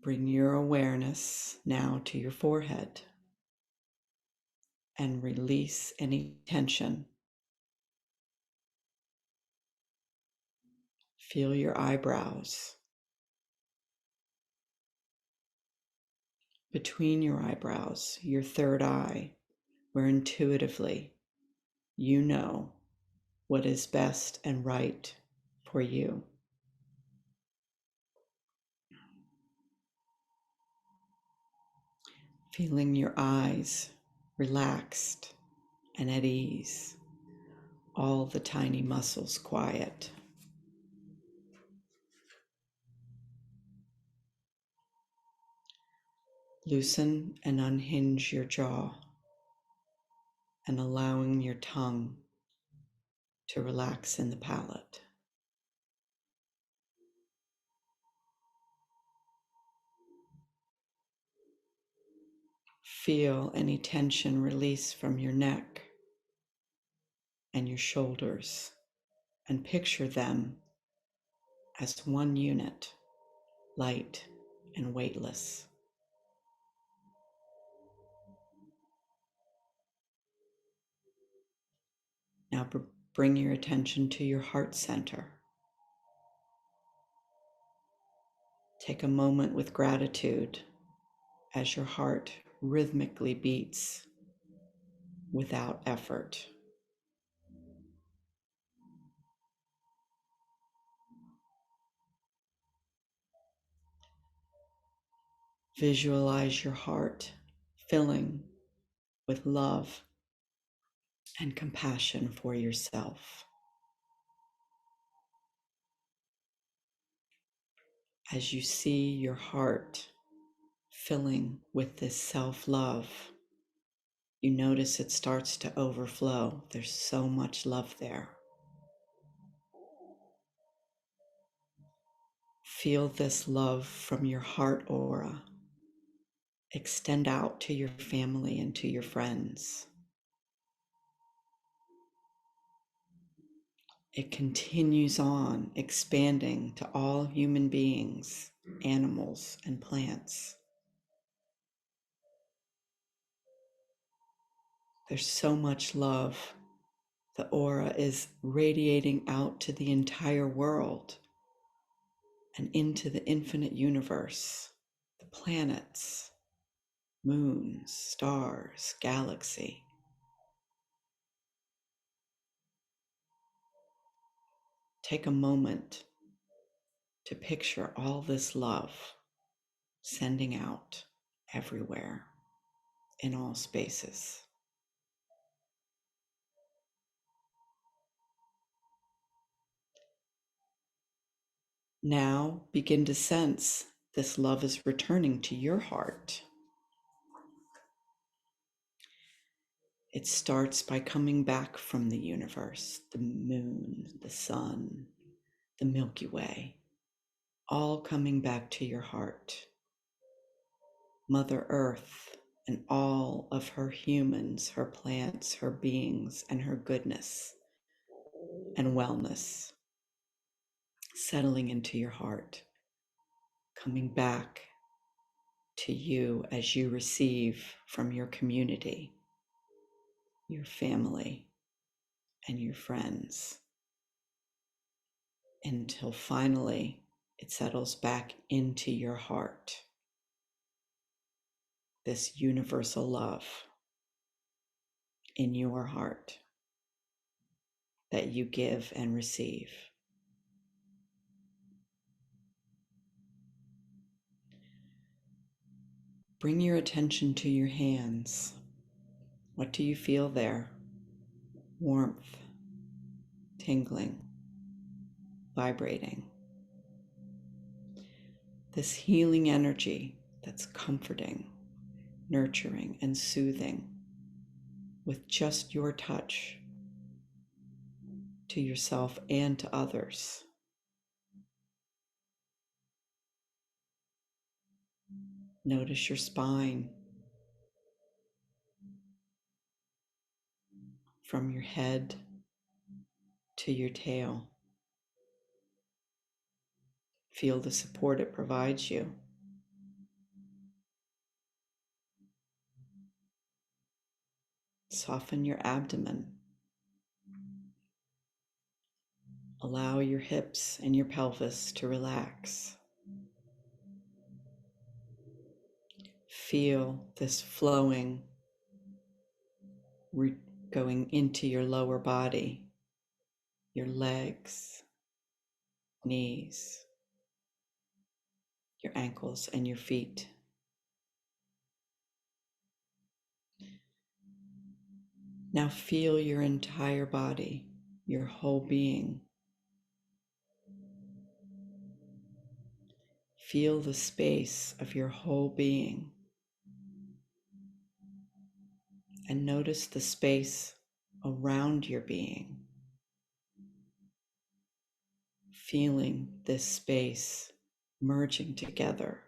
Bring your awareness now to your forehead and release any tension. Feel your eyebrows. Between your eyebrows, your third eye, where intuitively you know what is best and right for you. Feeling your eyes relaxed and at ease, all the tiny muscles quiet. Loosen and unhinge your jaw and allowing your tongue to relax in the palate. Feel any tension release from your neck and your shoulders and picture them as one unit, light and weightless. Now bring your attention to your heart center. Take a moment with gratitude as your heart rhythmically beats without effort. Visualize your heart filling with love and compassion for yourself. As you see your heart filling with this self-love, you notice it starts to overflow. There's so much love there. Feel this love from your heart aura extend out to your family and to your friends. It continues on, expanding to all human beings, animals, and plants. There's so much love. The aura is radiating out to the entire world and into the infinite universe. the planets, moons, stars, galaxy. Take a moment to picture all this love sending out everywhere in all spaces. Now begin to sense this love is returning to your heart. It starts by coming back from the universe, the moon, the sun, the Milky Way, all coming back to your heart. Mother Earth and all of her humans, her plants, her beings, and her goodness and wellness settling into your heart, coming back to you as you receive from your community, your family, and your friends, until finally it settles back into your heart. This universal love in your heart that you give and receive. Bring your attention to your hands. What do you feel there? Warmth, tingling, vibrating. This healing energy that's comforting, nurturing, and soothing with just your touch to yourself and to others. Notice your spine from your head to your tail. Feel the support it provides you. Soften your abdomen. Allow your hips and your pelvis to relax. Feel this flowing, going into your lower body, your legs, knees, your ankles, and your feet. Now feel your entire body, your whole being. Feel the space of your whole being. And notice the space around your being. Feeling this space merging together,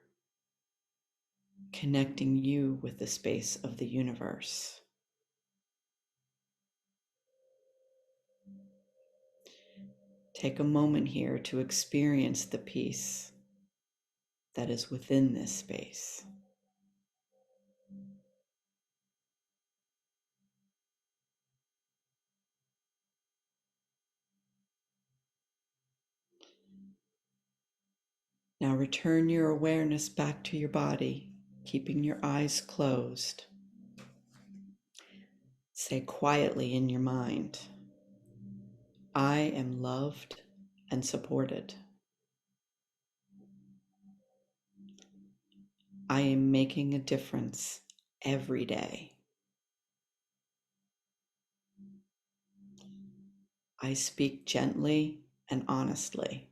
connecting you with the space of the universe. Take a moment here to experience the peace that is within this space. Now return your awareness back to your body, keeping your eyes closed. Say quietly in your mind, I am loved and supported. I am making a difference every day. I speak gently and honestly.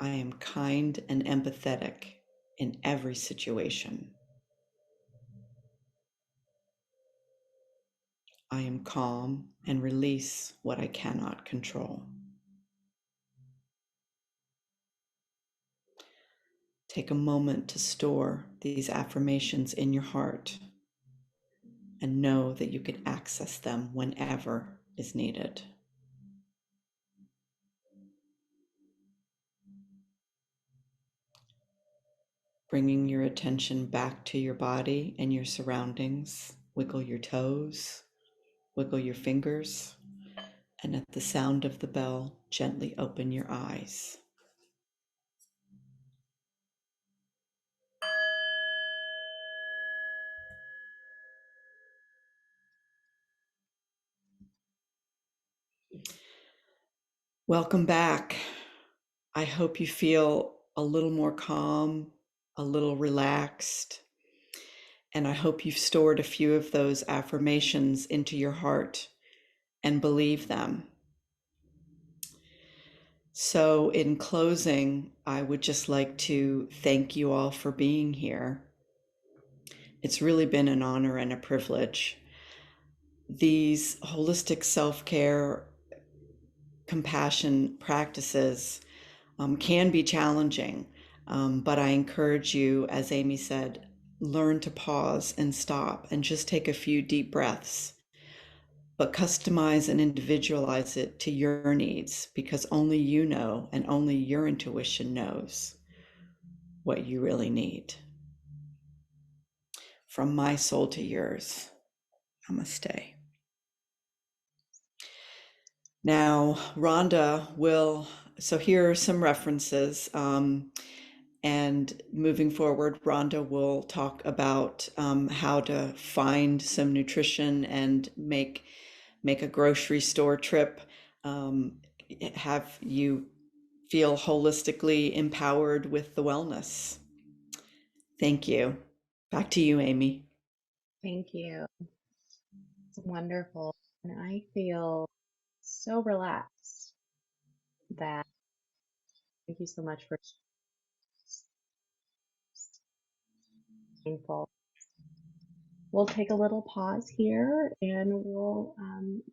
I am kind and empathetic in every situation. I am calm and release what I cannot control. Take a moment to store these affirmations in your heart and know that you can access them whenever is needed. Bringing your attention back to your body and your surroundings. Wiggle your toes, wiggle your fingers, and at the sound of the bell, gently open your eyes. Welcome back. I hope you feel a little more calm, a little relaxed, and I hope you've stored a few of those affirmations into your heart and believe them. So, in closing, I would just like to thank you all for being here. It's really been an honor and a privilege. These holistic self-care, compassion practices can be challenging, but I encourage you, as Amy said, learn to pause and stop and just take a few deep breaths, but customize and individualize it to your needs, because only you know and only your intuition knows what you really need. From my soul to yours, namaste. Now, Rhonda will, so here are some references. And moving forward, Rhonda will talk about how to find some nutrition and make a grocery store trip, have you feel holistically empowered with the wellness. Thank you. Back to you, Amy. Thank you. It's wonderful. And I feel so relaxed that thank you so much for painful. We'll take a little pause here and we'll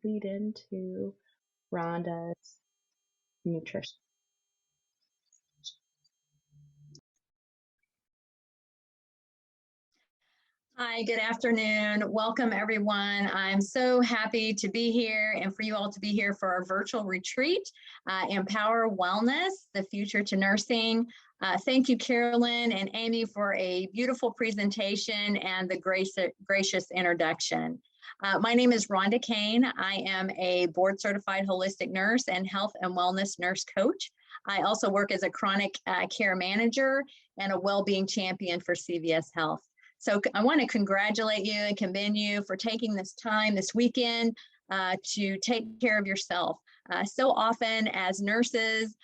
lead into Rhonda's nutrition. Hi, good afternoon. Welcome, everyone. I'm so happy to be here and for you all to be here for our virtual retreat, Empower Wellness, the Future to Nursing. Thank you, Carolyn and Amy, for a beautiful presentation and the gracious introduction. My name is Rhonda Kane. I am a board-certified holistic nurse and health and wellness nurse coach. I also work as a chronic care manager and a well-being champion for CVS Health. So I want to congratulate you and commend you for taking this time this weekend to take care of yourself. So often as nurses,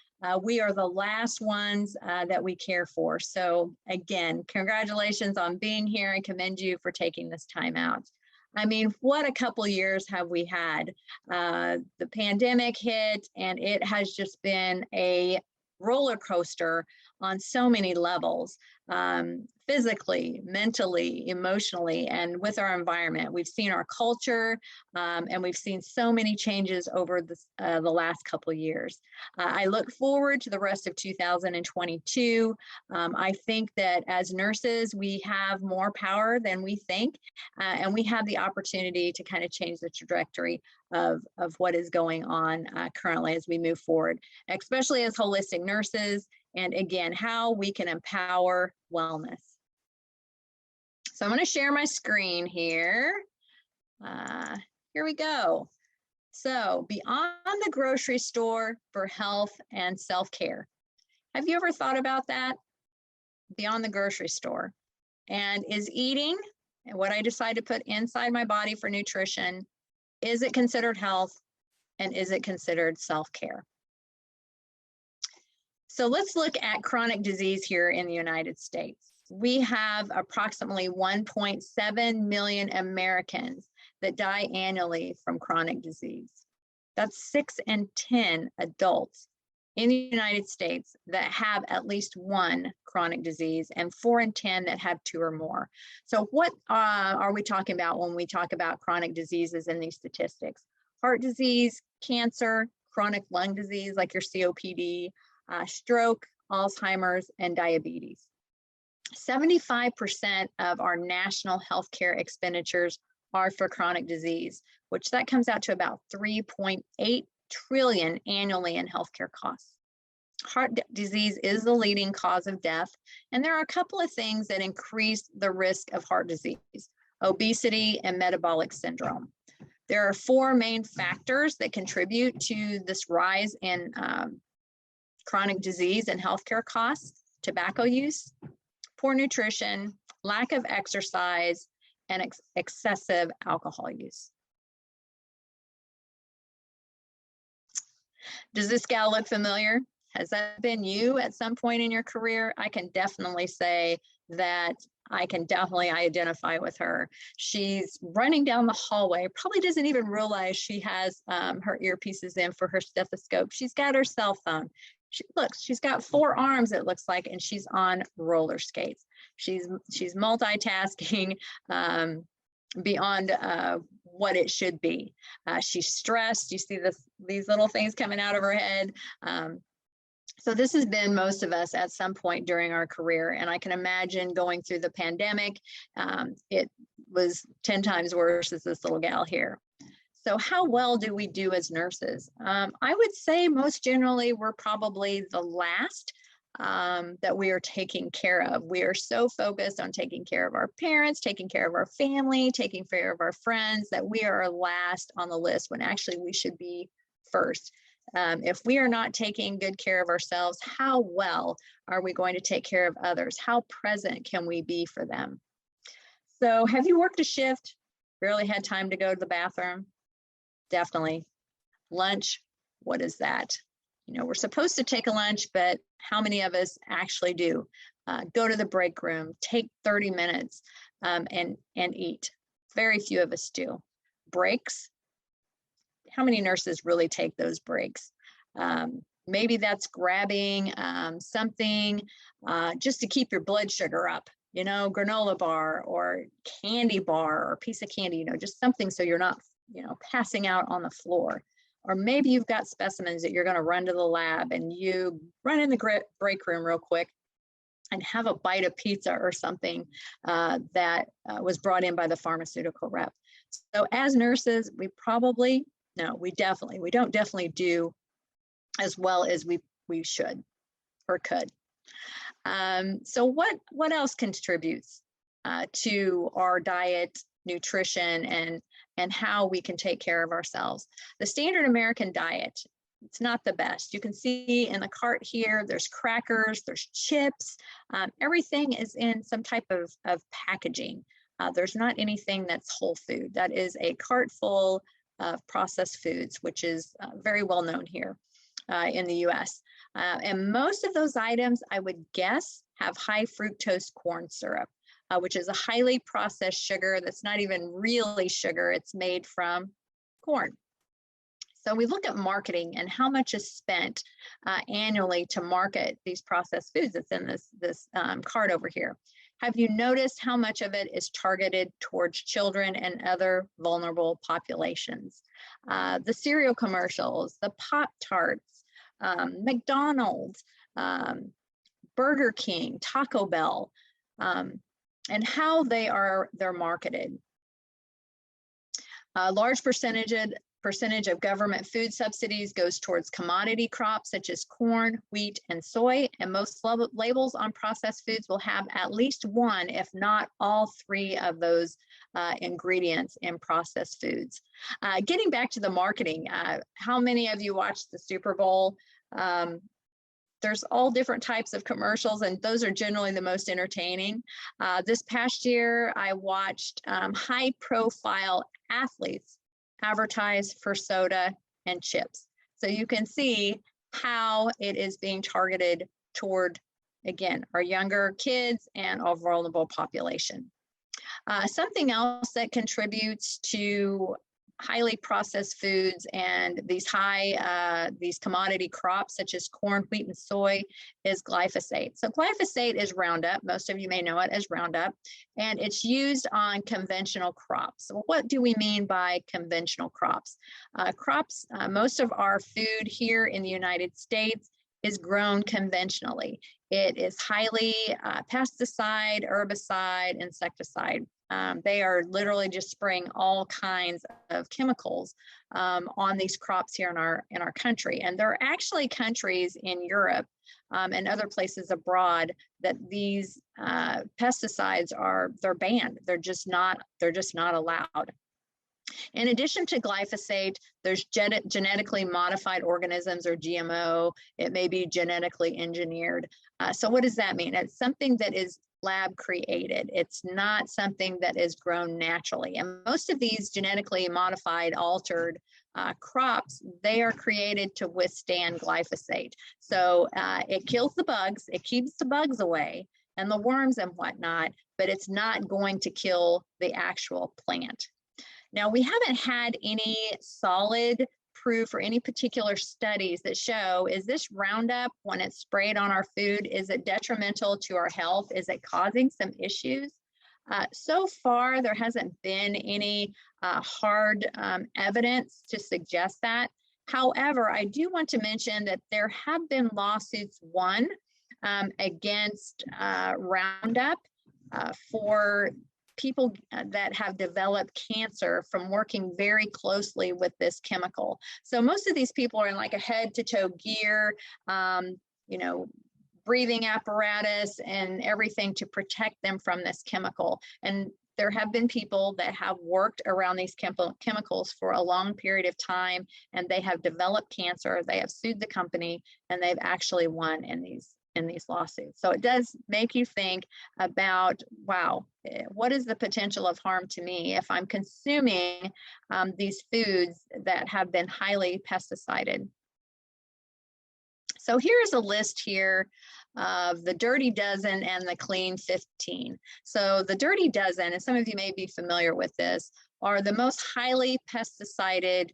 we are the last ones that we care for. So again, congratulations on being here and commend you for taking this time out. I mean, what a couple years have we had? The pandemic hit and it has just been a roller coaster on so many levels. Physically, mentally, emotionally, and with our environment. We've seen our culture and we've seen so many changes over the last couple of years. I look forward to the rest of 2022. I think that as nurses, we have more power than we think, and we have the opportunity to kind of change the trajectory of what is going on currently as we move forward, especially as holistic nurses, and again, how we can empower wellness. So I'm going to share my screen here. Here we go. So beyond the grocery store for health and self-care. Have you ever thought about that? Beyond the grocery store. And is eating and what I decide to put inside my body for nutrition, is it considered health and is it considered self-care? So let's look at chronic disease here in the United States. We have approximately 1.7 million Americans that die annually from chronic disease. That's 6 in 10 adults in the United States that have at least one chronic disease and 4 in 10 that have 2 or more. So what are we talking about when we talk about chronic diseases in these statistics? Heart disease, cancer, chronic lung disease like your COPD, stroke, Alzheimer's, and diabetes. 75% of our national healthcare expenditures are for chronic disease, which that comes out to about 3.8 trillion annually in healthcare costs. Heart disease is the leading cause of death, and there are a couple of things that increase the risk of heart disease: obesity and metabolic syndrome. There are 4 main factors that contribute to this rise in chronic disease and healthcare costs: tobacco use, poor nutrition, lack of exercise, and excessive alcohol use. Does this gal look familiar? Has that been you at some point in your career? I can definitely say that I can definitely identify with her. She's running down the hallway, probably doesn't even realize she has her earpieces in for her stethoscope. She's got her cell phone. She's got 4 arms, it looks like, and she's on roller skates. She's multitasking beyond what it should be. She's stressed. You see these little things coming out of her head. So this has been most of us at some point during our career. And I can imagine going through the pandemic, it was 10 times worse as this little gal here. So how well do we do as nurses? I would say most generally, we're probably the last that we are taking care of. We are so focused on taking care of our parents, taking care of our family, taking care of our friends, that we are last on the list when actually we should be first. If we are not taking good care of ourselves, how well are we going to take care of others? How present can we be for them? So have you worked a shift, barely had time to go to the bathroom? Definitely. Lunch, what is that? You know, we're supposed to take a lunch, but how many of us actually do? Go to the break room, take 30 minutes and eat. Very few of us do. Breaks, how many nurses really take those breaks? Maybe that's grabbing something just to keep your blood sugar up, you know, granola bar or candy bar or piece of candy, you know, just something so you're not, you know, passing out on the floor. Or maybe you've got specimens that you're going to run to the lab and you run in the break room real quick and have a bite of pizza or something that was brought in by the pharmaceutical rep. So as nurses, we don't definitely do as well as we should or could. So what else contributes to our diet, nutrition, and how we can take care of ourselves? The standard American diet, it's not the best. You can see in the cart here, there's crackers, there's chips, everything is in some type of packaging. There's not anything that's whole food. That is a cart full of processed foods, which is very well known here in the US. And most of those items, I would guess, have high fructose corn syrup, which is a highly processed sugar that's not even really sugar. It's made from corn. So we look at marketing and how much is spent annually to market these processed foods that's in this cart over here. Have you noticed how much of it is targeted towards children and other vulnerable populations? The cereal commercials, the Pop-Tarts, McDonald's, Burger King, Taco Bell, and how they're marketed. A large percentage of government food subsidies goes towards commodity crops such as corn, wheat, and soy, and most labels on processed foods will have at least one, if not all 3 of those ingredients in processed foods. Getting back to the marketing, how many of you watched the Super Bowl? There's all different types of commercials, and those are generally the most entertaining. This past year, I watched high-profile athletes advertise for soda and chips. So you can see how it is being targeted toward, again, our younger kids and our vulnerable population. Something else that contributes to highly processed foods and these these commodity crops such as corn, wheat, and soy is glyphosate. So glyphosate is Roundup. Most of you may know it as Roundup, and it's used on conventional crops. So what do we mean by conventional crops? Most of our food here in the United States is grown conventionally. It is highly pesticide, herbicide, insecticide. They are literally just spraying all kinds of chemicals on these crops here in our country. And there are actually countries in Europe and other places abroad that these pesticides they're banned. They're just not allowed. In addition to glyphosate, there's genetically modified organisms, or GMO. It may be genetically engineered. So what does that mean? It's something that is lab created. It's not something that is grown naturally. And most of these genetically modified, altered crops, they are created to withstand glyphosate. So it kills the bugs, it keeps the bugs away and the worms and whatnot, but it's not going to kill the actual plant. Now, we haven't had any solid proof or any particular studies that show, is this Roundup, when it's sprayed on our food, is it detrimental to our health? Is it causing some issues? So far, there hasn't been any hard evidence to suggest that. However, I do want to mention that there have been lawsuits won against Roundup for people that have developed cancer from working very closely with this chemical. So most of these people are in like a head to toe gear, you know, breathing apparatus and everything to protect them from this chemical. And there have been people that have worked around these chemicals for a long period of time, and they have developed cancer. They have sued the company, and they've actually won in these lawsuits. So it does make you think about, wow, what is the potential of harm to me if I'm consuming these foods that have been highly pesticided? So here's a list here of the Dirty Dozen and the Clean 15. So the Dirty Dozen, and some of you may be familiar with this, are the most highly pesticided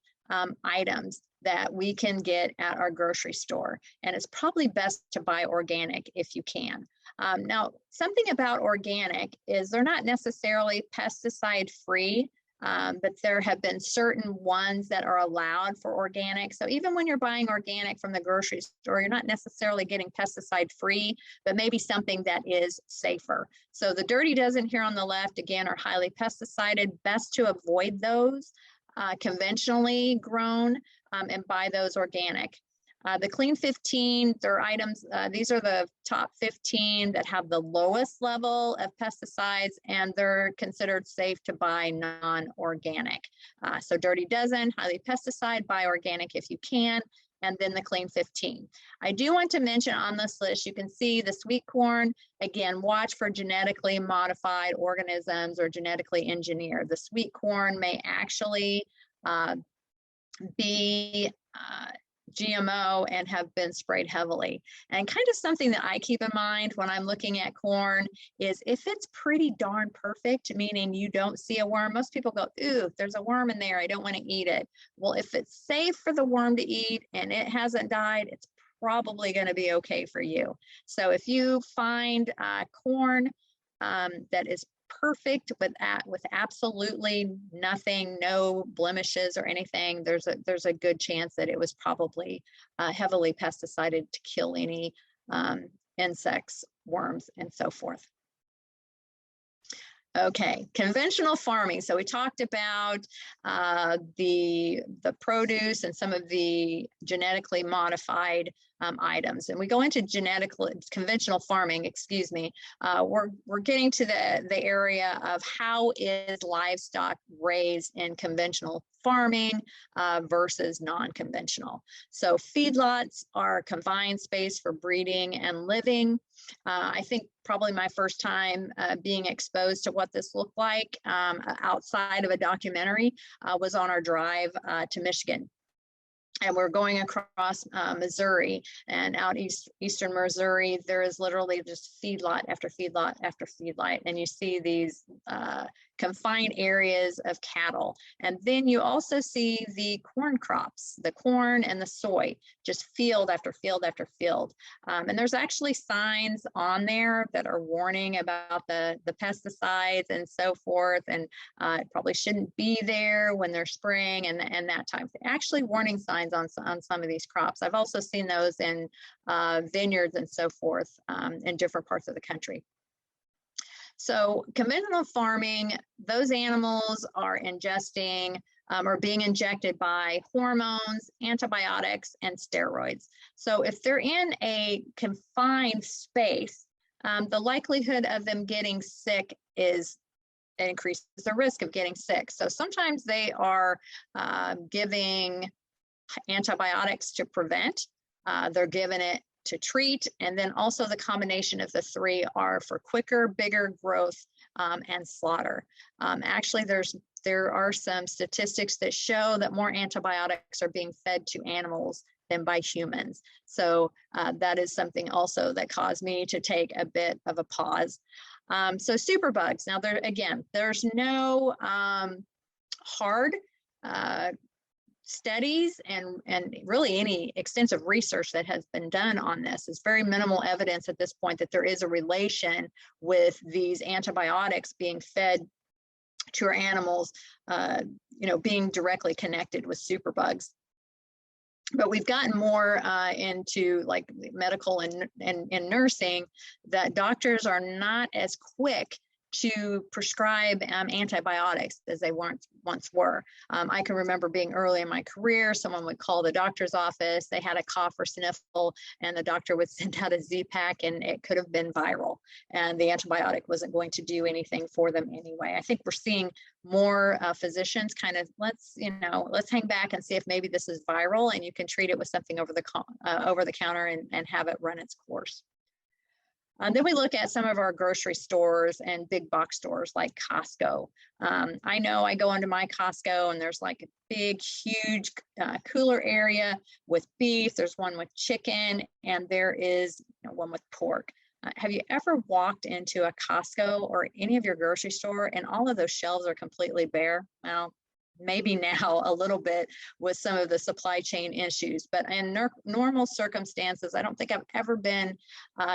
items that we can get at our grocery store. And it's probably best to buy organic if you can. Now, something about organic is they're not necessarily pesticide free, but there have been certain ones that are allowed for organic. So even when you're buying organic from the grocery store, you're not necessarily getting pesticide free, but maybe something that is safer. So the Dirty Dozen here on the left, again, are highly pesticided. Best to avoid those conventionally grown and buy those organic. The Clean 15, they're items, these are the top 15 that have the lowest level of pesticides, and they're considered safe to buy non-organic. So Dirty Dozen, highly pesticide, buy organic if you can, and then the Clean 15. I do want to mention on this list, you can see the sweet corn. Again, watch for genetically modified organisms or genetically engineered. The sweet corn may actually be GMO and have been sprayed heavily. And kind of something that I keep in mind when I'm looking at corn is if it's pretty darn perfect, meaning you don't see a worm. Most people go, ooh, there's a worm in there, I don't want to eat it. Well, if it's safe for the worm to eat and it hasn't died, it's probably going to be okay for you. So if you find corn that is perfect with absolutely nothing, no blemishes or anything, there's a good chance that it was probably heavily pesticided to kill any insects, worms, and so forth. Okay, conventional farming. So we talked about the produce and some of the genetically modified items, and we go into conventional farming. Excuse me. We're getting to the area of how is livestock raised in conventional farming versus non-conventional. So feedlots are confined space for breeding and living. I think probably my first time being exposed to what this looked like outside of a documentary was on our drive to Michigan. And we're going across Missouri, and out eastern Missouri, there is literally just feedlot after feedlot after feedlot. And you see these confined areas of cattle. And then you also see the corn crops, the corn and the soy, just field after field after field. And there's actually signs on there that are warning about the pesticides and so forth. And it probably shouldn't be there when they're spraying and that type of thing. Actually warning signs on some of these crops. I've also seen those in vineyards and so forth in different parts of the country. So conventional farming, those animals are ingesting or being injected by hormones, antibiotics, and steroids. So if they're in a confined space, the likelihood of them getting sick increases the risk of getting sick. So sometimes they are giving antibiotics to prevent. They're giving it to treat. And then also the combination of the three are for quicker, bigger growth and slaughter. Actually, there are some statistics that show that more antibiotics are being fed to animals than by humans. So that is something also that caused me to take a bit of a pause. So superbugs. Now, there's no hard studies and really any extensive research that has been done on this. It's very minimal evidence at this point that there is a relation with these antibiotics being fed to our animals, being directly connected with superbugs. But we've gotten more into like medical and nursing, that doctors are not as quick to prescribe antibiotics as they once were. I can remember being early in my career, someone would call the doctor's office, they had a cough or sniffle, and the doctor would send out a Z-Pak, and it could have been viral, and the antibiotic wasn't going to do anything for them anyway. I think we're seeing more physicians kind of, let's hang back and see if maybe this is viral, and you can treat it with something over the counter and have it run its course. Then we look at some of our grocery stores and big box stores like Costco. I know I go into my Costco and there's like a big, huge cooler area with beef. There's one with chicken, and there is one with pork. Have you ever walked into a Costco or any of your grocery store and all of those shelves are completely bare? Well, maybe now a little bit with some of the supply chain issues, but in normal circumstances, I don't think I've ever been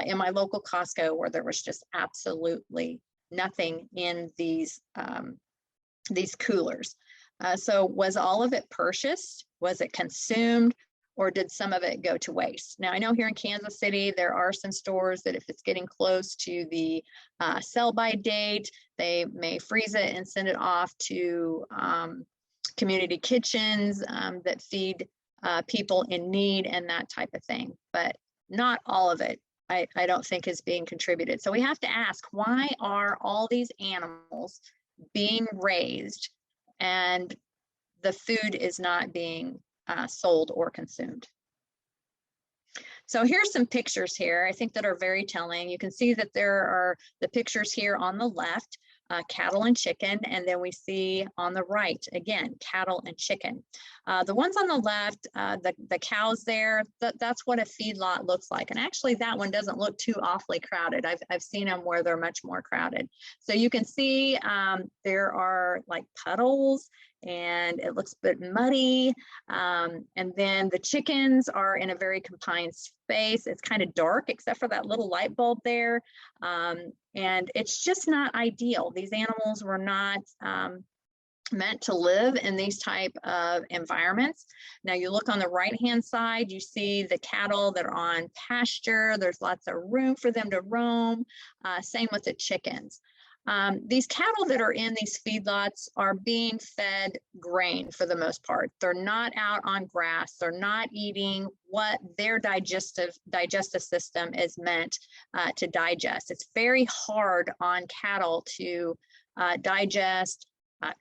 in my local Costco where there was just absolutely nothing in these coolers. So was all of it purchased? Was it consumed? Or did some of it go to waste? Now, I know here in Kansas City, there are some stores that if it's getting close to the sell-by date, they may freeze it and send it off to community kitchens that feed people in need and that type of thing. But not all of it, I don't think, is being contributed. So we have to ask, why are all these animals being raised and the food is not being sold or consumed? So here's some pictures here, I think, that are very telling. You can see that there are the pictures here on the left, cattle and chicken, and then we see on the right, again, cattle and chicken. The ones on the left, the cows there, that's what a feedlot looks like. And actually that one doesn't look too awfully crowded. I've seen them where they're much more crowded. So you can see there are like puddles, and it looks a bit muddy. And then the chickens are in a very confined space. It's kind of dark except for that little light bulb there. And it's just not ideal. These animals were not meant to live in these type of environments. Now you look on the right-hand side, you see the cattle that are on pasture. There's lots of room for them to roam. Same with the chickens. These cattle that are in these feedlots are being fed grain for the most part. They're not out on grass. They're not eating what their digestive system is meant to digest. It's very hard on cattle to digest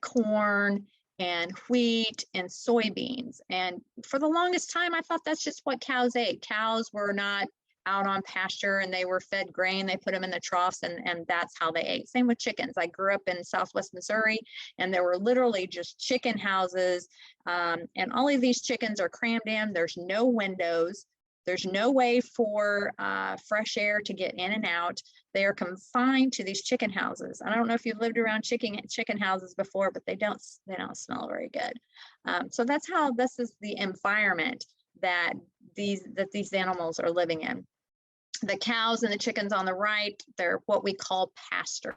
corn and wheat and soybeans. And for the longest time, I thought that's just what cows ate. Cows were not out on pasture and they were fed grain. They put them in the troughs and that's how they ate. Same with chickens. I grew up in Southwest Missouri and there were literally just chicken houses. And all of these chickens are crammed in. There's no windows. There's no way for fresh air to get in and out. They are confined to these chicken houses. I don't know if you've lived around chicken houses before, but they don't smell very good. So that's how this is the environment that these animals are living in. The cows and the chickens on the right, they're what we call pastured.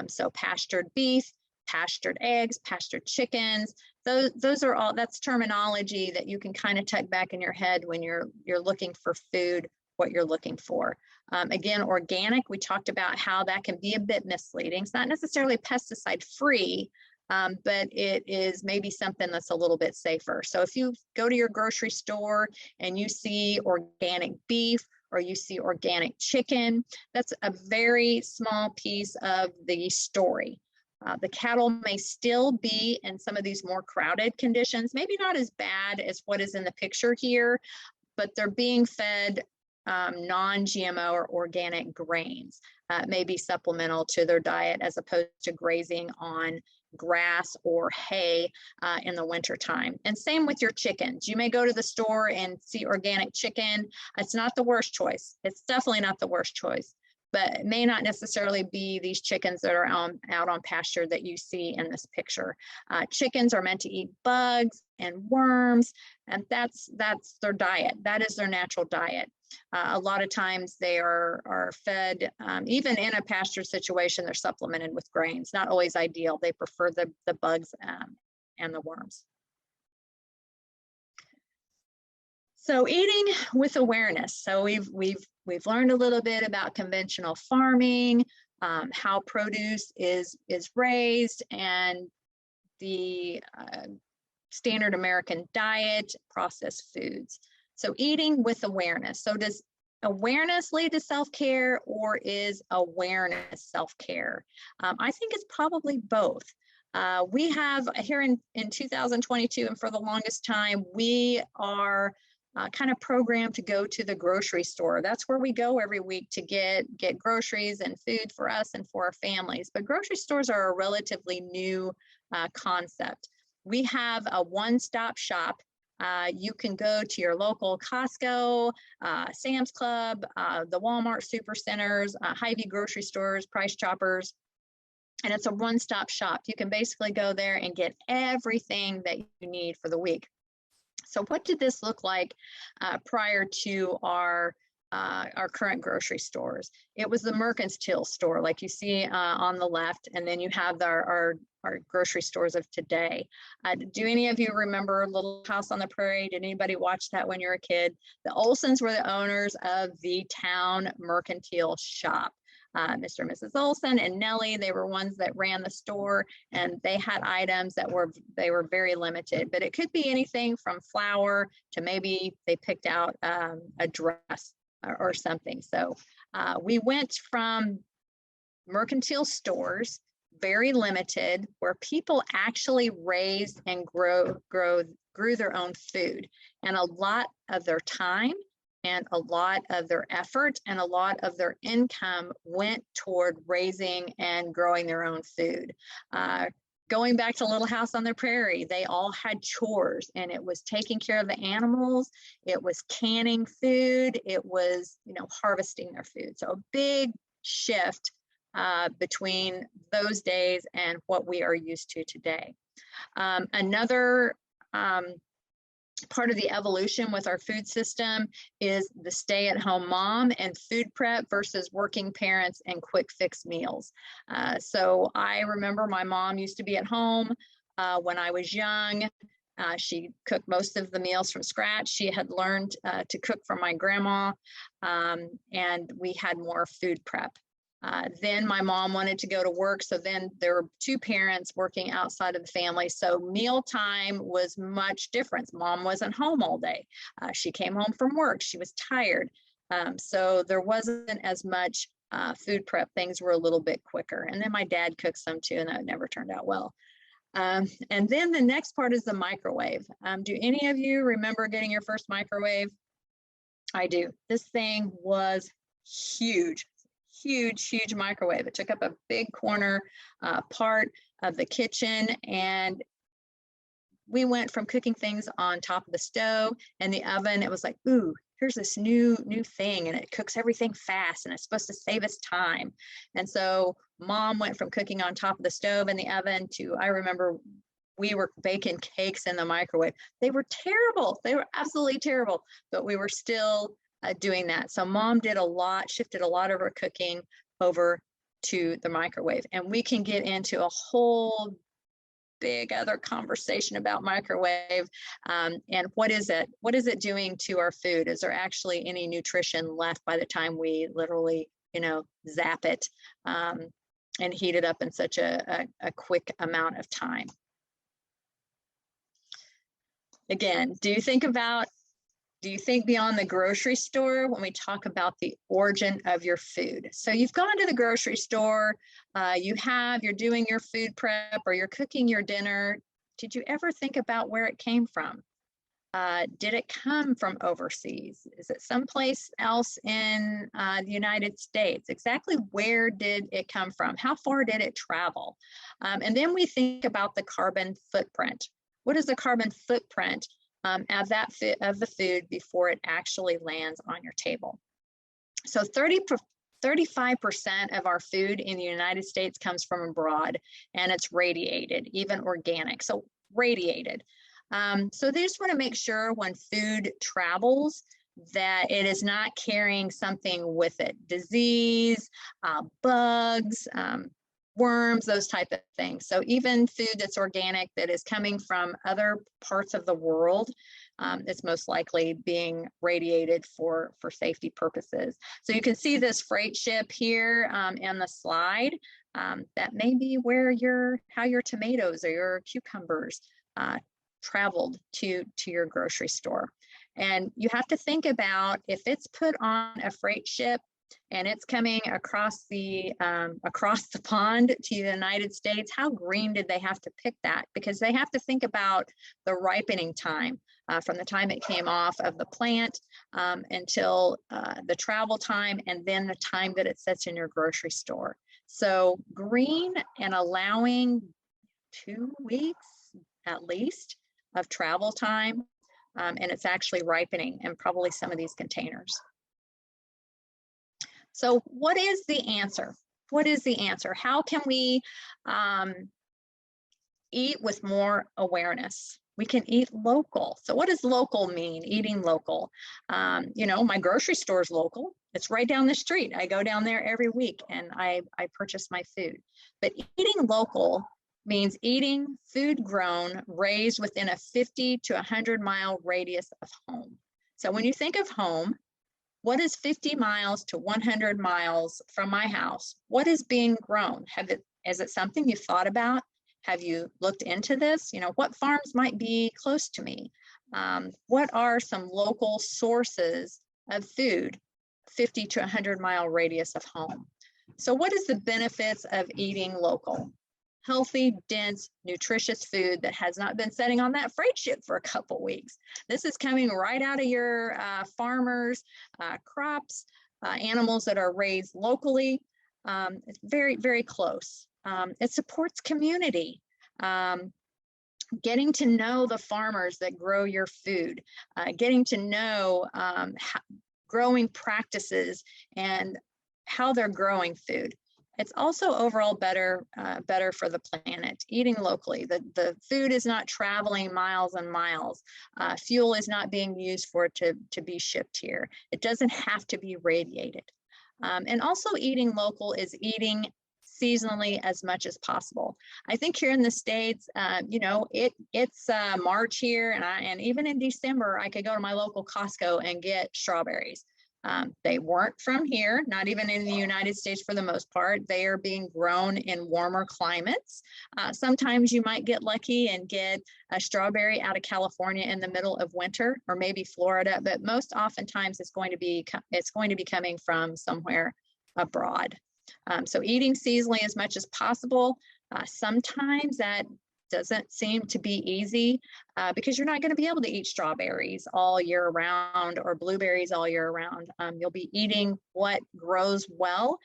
So pastured beef, pastured eggs, pastured chickens. Those are all, that's terminology that you can kind of tuck back in your head when you're looking for food, what you're looking for. Again, organic, we talked about how that can be a bit misleading. It's not necessarily pesticide free, but it is maybe something that's a little bit safer. So if you go to your grocery store and you see organic beef or you see organic chicken, that's a very small piece of the story. The cattle may still be in some of these more crowded conditions, maybe not as bad as what is in the picture here, but they're being fed non-GMO or organic grains. May be supplemental to their diet as opposed to grazing on grass or hay in the wintertime. And same with your chickens. You may go to the store and see organic chicken. It's not the worst choice. It's definitely not the worst choice, but it may not necessarily be these chickens that are out on pasture that you see in this picture. Chickens are meant to eat bugs and worms, and that's their diet. That is their natural diet. A lot of times they are fed, even in a pasture situation, they're supplemented with grains. Not always ideal. They prefer the bugs and the worms. So eating with awareness. So we've learned a little bit about conventional farming, how produce is raised, and the standard American diet, processed foods. So eating with awareness. So does awareness lead to self-care, or is awareness self-care? I think it's probably both. We have here in 2022, and for the longest time, we are kind of programmed to go to the grocery store. That's where we go every week to get groceries and food for us and for our families. But grocery stores are a relatively new concept. We have a one-stop shop. You can go to your local Costco, Sam's Club, the Walmart Supercenters, Hy-Vee grocery stores, Price Choppers, and it's a one-stop shop. You can basically go there and get everything that you need for the week. So what did this look like prior to our current grocery stores? It was the mercantile store, like you see on the left, and then you have our grocery stores of today. Do any of you remember Little House on the Prairie? Did anybody watch that when you were a kid? The Olsons were the owners of the town mercantile shop. Mr. and Mrs. Olson and Nellie, they were ones that ran the store, and they had items that were very limited, but it could be anything from flour to maybe they picked out a dress or something. So we went from mercantile stores, very limited, where people actually raised and grew their own food, and a lot of their time and a lot of their effort and a lot of their income went toward raising and growing their own food. Going back to Little House on the Prairie, they all had chores, and it was taking care of the animals, it was canning food, it was, harvesting their food. So a big shift between those days and what we are used to today. Another part of the evolution with our food system is the stay-at-home mom and food prep versus working parents and quick fix meals. So I remember my mom used to be at home when I was young. She cooked most of the meals from scratch. She had learned to cook from my grandma, and we had more food prep. Then my mom wanted to go to work, so then there were two parents working outside of the family, so mealtime was much different. Mom wasn't home all day. She came home from work. She was tired, so there wasn't as much food prep. Things were a little bit quicker, and then my dad cooked some too, and that never turned out well. And then the next part is the microwave. Do any of you remember getting your first microwave? I do. This thing was huge. Huge microwave. It took up a big corner part of the kitchen, and we went from cooking things on top of the stove and the oven. It was like, ooh, here's this new thing, and it cooks everything fast, and it's supposed to save us time. And so mom went from cooking on top of the stove and the oven to, I remember we were baking cakes in the microwave. They were terrible. They were absolutely terrible, but we were still doing that. So mom shifted a lot of her cooking over to the microwave, and we can get into a whole big other conversation about microwave and what is it doing to our food? Is there actually any nutrition left by the time we literally, zap it and heat it up in such a quick amount of time? Again, do you think beyond the grocery store when we talk about the origin of your food? So you've gone to the grocery store, you're doing your food prep or you're cooking your dinner. Did you ever think about where it came from? Did it come from overseas? Is it someplace else in the United States? Exactly where did it come from? How far did it travel? And then we think about the carbon footprint. What is the carbon footprint of the food before it actually lands on your table? So 35% of our food in the United States comes from abroad, and it's radiated, even organic. So radiated. So they just want to make sure when food travels that it is not carrying something with it, disease, bugs, worms, those type of things. So even food that's organic that is coming from other parts of the world, it's most likely being radiated for safety purposes. So you can see this freight ship here in the slide. That may be where how your tomatoes or your cucumbers traveled to your grocery store. And you have to think about if it's put on a freight ship and it's coming across the pond to the United States, how green did they have to pick that? Because they have to think about the ripening time from the time it came off of the plant until the travel time, and then the time that it sits in your grocery store. So green and allowing 2 weeks at least of travel time, and it's actually ripening in probably some of these containers. So what is the answer? What is the answer? How can we eat with more awareness? We can eat local. So what does local mean? Eating local. You know, my grocery store is local. It's right down the street. I go down there every week and I purchase my food. But eating local means eating food grown, raised within a 50 to 100-mile radius of home. So when you think of home, what is 50 miles to 100 miles from my house? What is being grown? Is it something you've thought about? Have you looked into this? You know, what farms might be close to me? What are some local sources of food 50 to 100-mile radius of home? So what is the benefits of eating local? Healthy, dense, nutritious food that has not been sitting on that freight ship for a couple weeks. This is coming right out of your farmers' crops, animals that are raised locally. It's very, very close. It supports community. Getting to know the farmers that grow your food, getting to know growing practices and how they're growing food. It's also overall better for the planet, eating locally. The food is not traveling miles and miles. Fuel is not being used for it to be shipped here. It doesn't have to be radiated. And also eating local is eating seasonally as much as possible. I think here in the States, you know, it's March here, and even in December, I could go to my local Costco and get strawberries. They weren't from here, not even in the United States for the most part. They are being grown in warmer climates. Sometimes you might get lucky and get a strawberry out of California in the middle of winter, or maybe Florida, but most oftentimes it's going to be coming from somewhere abroad. So eating seasonally as much as possible. Sometimes that doesn't seem to be easy because you're not going to be able to eat strawberries all year round or blueberries all year round. You'll be eating what grows well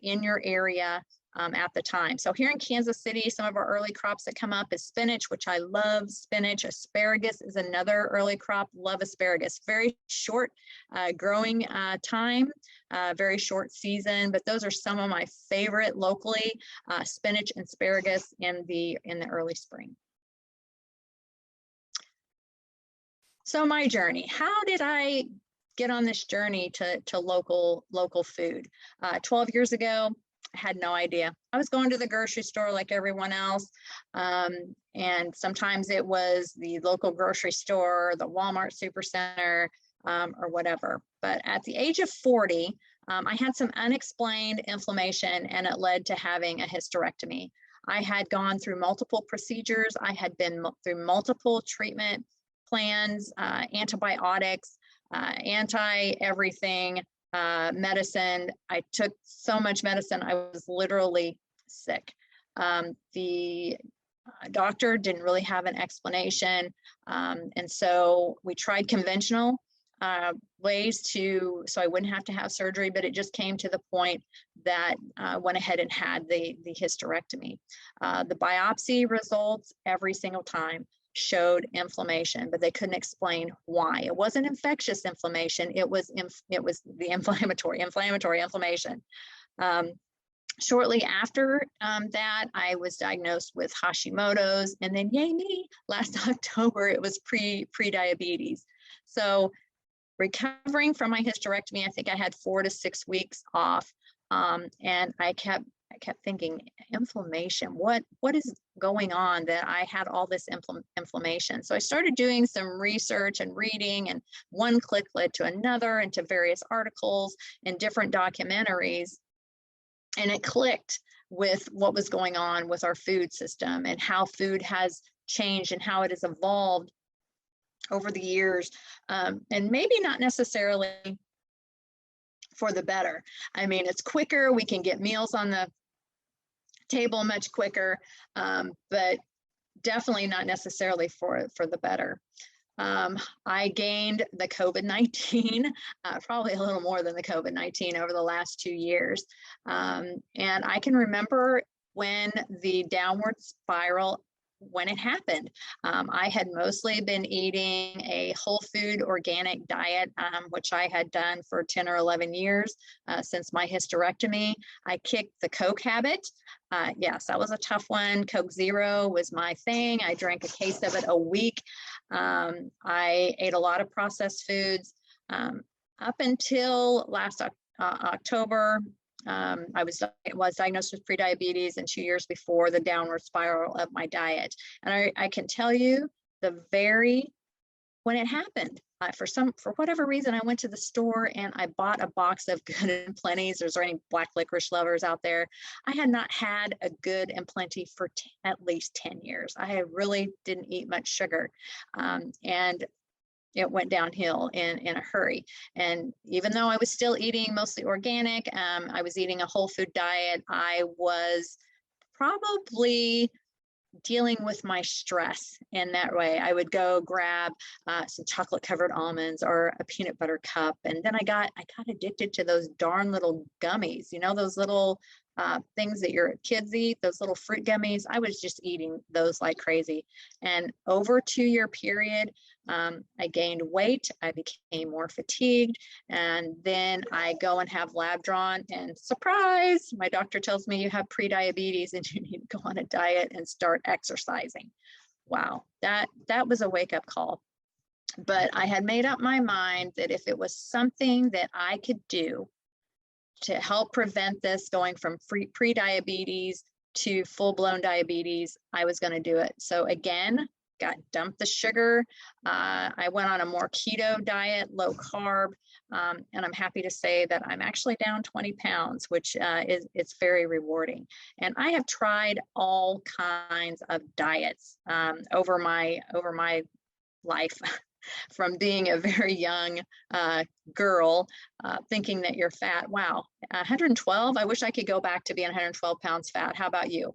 in your area at the time. So here in Kansas City, some of our early crops that come up is spinach, which I love spinach. Asparagus is another early crop. Love asparagus. Very short growing time, very short season, but those are some of my favorite locally, spinach and asparagus in the early spring. So my journey, how did I get on this journey to local food? 12 years ago, I had no idea. I was going to the grocery store like everyone else. And sometimes it was the local grocery store, the Walmart Supercenter, or whatever. But at the age of 40, I had some unexplained inflammation, and it led to having a hysterectomy. I had gone through multiple procedures. I had been through multiple treatment plans, antibiotics, anti-everything, medicine. I took so much medicine, I was literally sick. The doctor didn't really have an explanation. And so we tried conventional ways so I wouldn't have to have surgery, but it just came to the point that I went ahead and had the hysterectomy. The biopsy results every single time showed inflammation, but they couldn't explain why. It wasn't infectious inflammation. It was the inflammatory inflammation. Shortly after that, I was diagnosed with Hashimoto's, and then yay me, last October, it was pre-diabetes. So recovering from my hysterectomy, I think I had 4 to 6 weeks off. And I kept thinking, inflammation, what is going on that I had all this inflammation? So I started doing some research and reading, and one click led to another, and to various articles and different documentaries. And it clicked with what was going on with our food system and how food has changed and how it has evolved over the years, and maybe not necessarily for the better. I mean, it's quicker. We can get meals on the table much quicker, but definitely not necessarily for the better. I gained the COVID-19, probably a little more than the COVID-19 over the last 2 years. And I can remember when the downward spiral, when it happened. I had mostly been eating a whole food organic diet, which I had done for 10 or 11 years since my hysterectomy. I kicked the Coke habit. Yes, that was a tough one. Coke Zero was my thing. I drank a case of it a week. I ate a lot of processed foods up until last October. I was diagnosed with prediabetes, and 2 years before, the downward spiral of my diet. And I can tell you when it happened, for whatever reason, I went to the store and I bought a box of Good and Plenty's. Is there any black licorice lovers out there? I had not had a Good and Plenty for at least 10 years. I really didn't eat much sugar. And it went downhill in a hurry. And even though I was still eating mostly organic, I was eating a whole food diet. I was probably dealing with my stress in that way. I would go grab some chocolate covered almonds or a peanut butter cup. And then I got addicted to those darn little gummies, those little things that your kids eat, those little fruit gummies. I was just eating those like crazy. And over a 2-year period, I gained weight. I became more fatigued. And then I go and have lab drawn, and surprise, my doctor tells me you have prediabetes and you need to go on a diet and start exercising. Wow, that was a wake-up call. But I had made up my mind that if it was something that I could do to help prevent this going from pre-diabetes to full-blown diabetes, I was going to do it. So again, dumped the sugar. I went on a more keto diet, low carb, and I'm happy to say that I'm actually down 20 pounds, which it's very rewarding. And I have tried all kinds of diets over my life. From being a very young girl, thinking that you're fat. Wow, 112, I wish I could go back to being 112 pounds fat. How about you?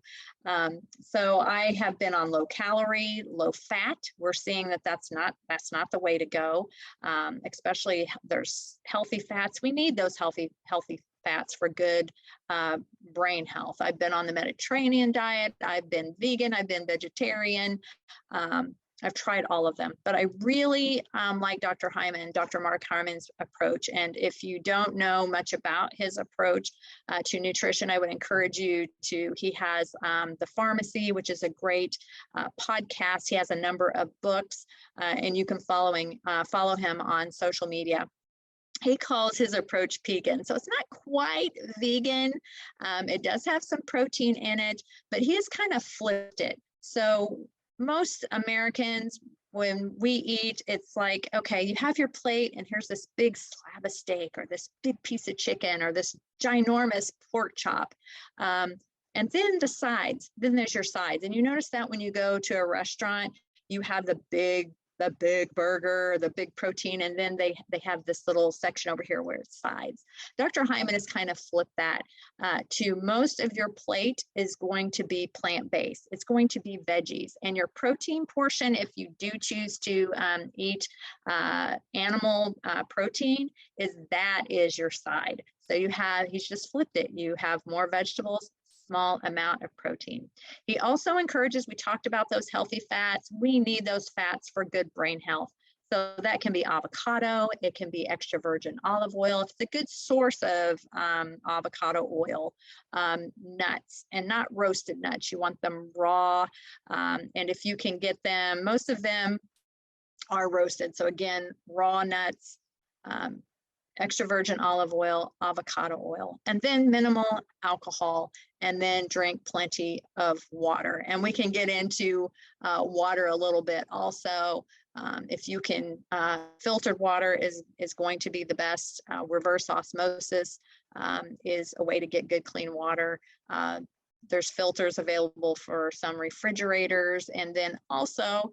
So I have been on low calorie, low fat. We're seeing that that's not the way to go, especially there's healthy fats. We need those healthy fats for good brain health. I've been on the Mediterranean diet. I've been vegan. I've been vegetarian. I've tried all of them, but I really like Dr. Mark Hyman's approach. And if you don't know much about his approach to nutrition, I would encourage you to, he has The Pharmacy, which is a great podcast. He has a number of books, and you can follow him on social media. He calls his approach vegan. So it's not quite vegan. It does have some protein in it, but he has kind of flipped it. So most Americans, when we eat, it's like, okay, you have your plate and here's this big slab of steak or this big piece of chicken or this ginormous pork chop. And then the sides, then there's your sides. And you notice that when you go to a restaurant, you have the big the big burger, the big protein, and then they have this little section over here where it's sides. Dr. Hyman has kind of flipped that to most of your plate is going to be plant-based. It's going to be veggies, and your protein portion, if you do choose to eat animal protein, is your side. So he's just flipped it. You have more vegetables, small amount of protein. He also encourages, we talked about those healthy fats. We need those fats for good brain health. So that can be avocado, it can be extra virgin olive oil. If it's a good source of avocado oil, nuts, and not roasted nuts. You want them raw. And if you can get them, most of them are roasted. So again, raw nuts, extra virgin olive oil, avocado oil, and then minimal alcohol, and then drink plenty of water. And we can get into water a little bit also. If you can, filtered water is going to be the best. Reverse osmosis is a way to get good clean water. There's filters available for some refrigerators. And then also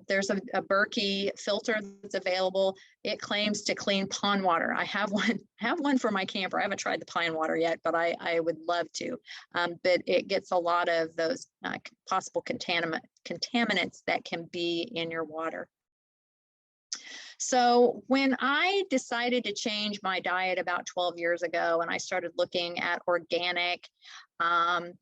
there's a Berkey filter that's available. It claims to clean pond water. I have one for my camper. I haven't tried the pine water yet, but I would love to. But it gets a lot of those possible contaminants that can be in your water. So when I decided to change my diet about 12 years ago, and I started looking at organic and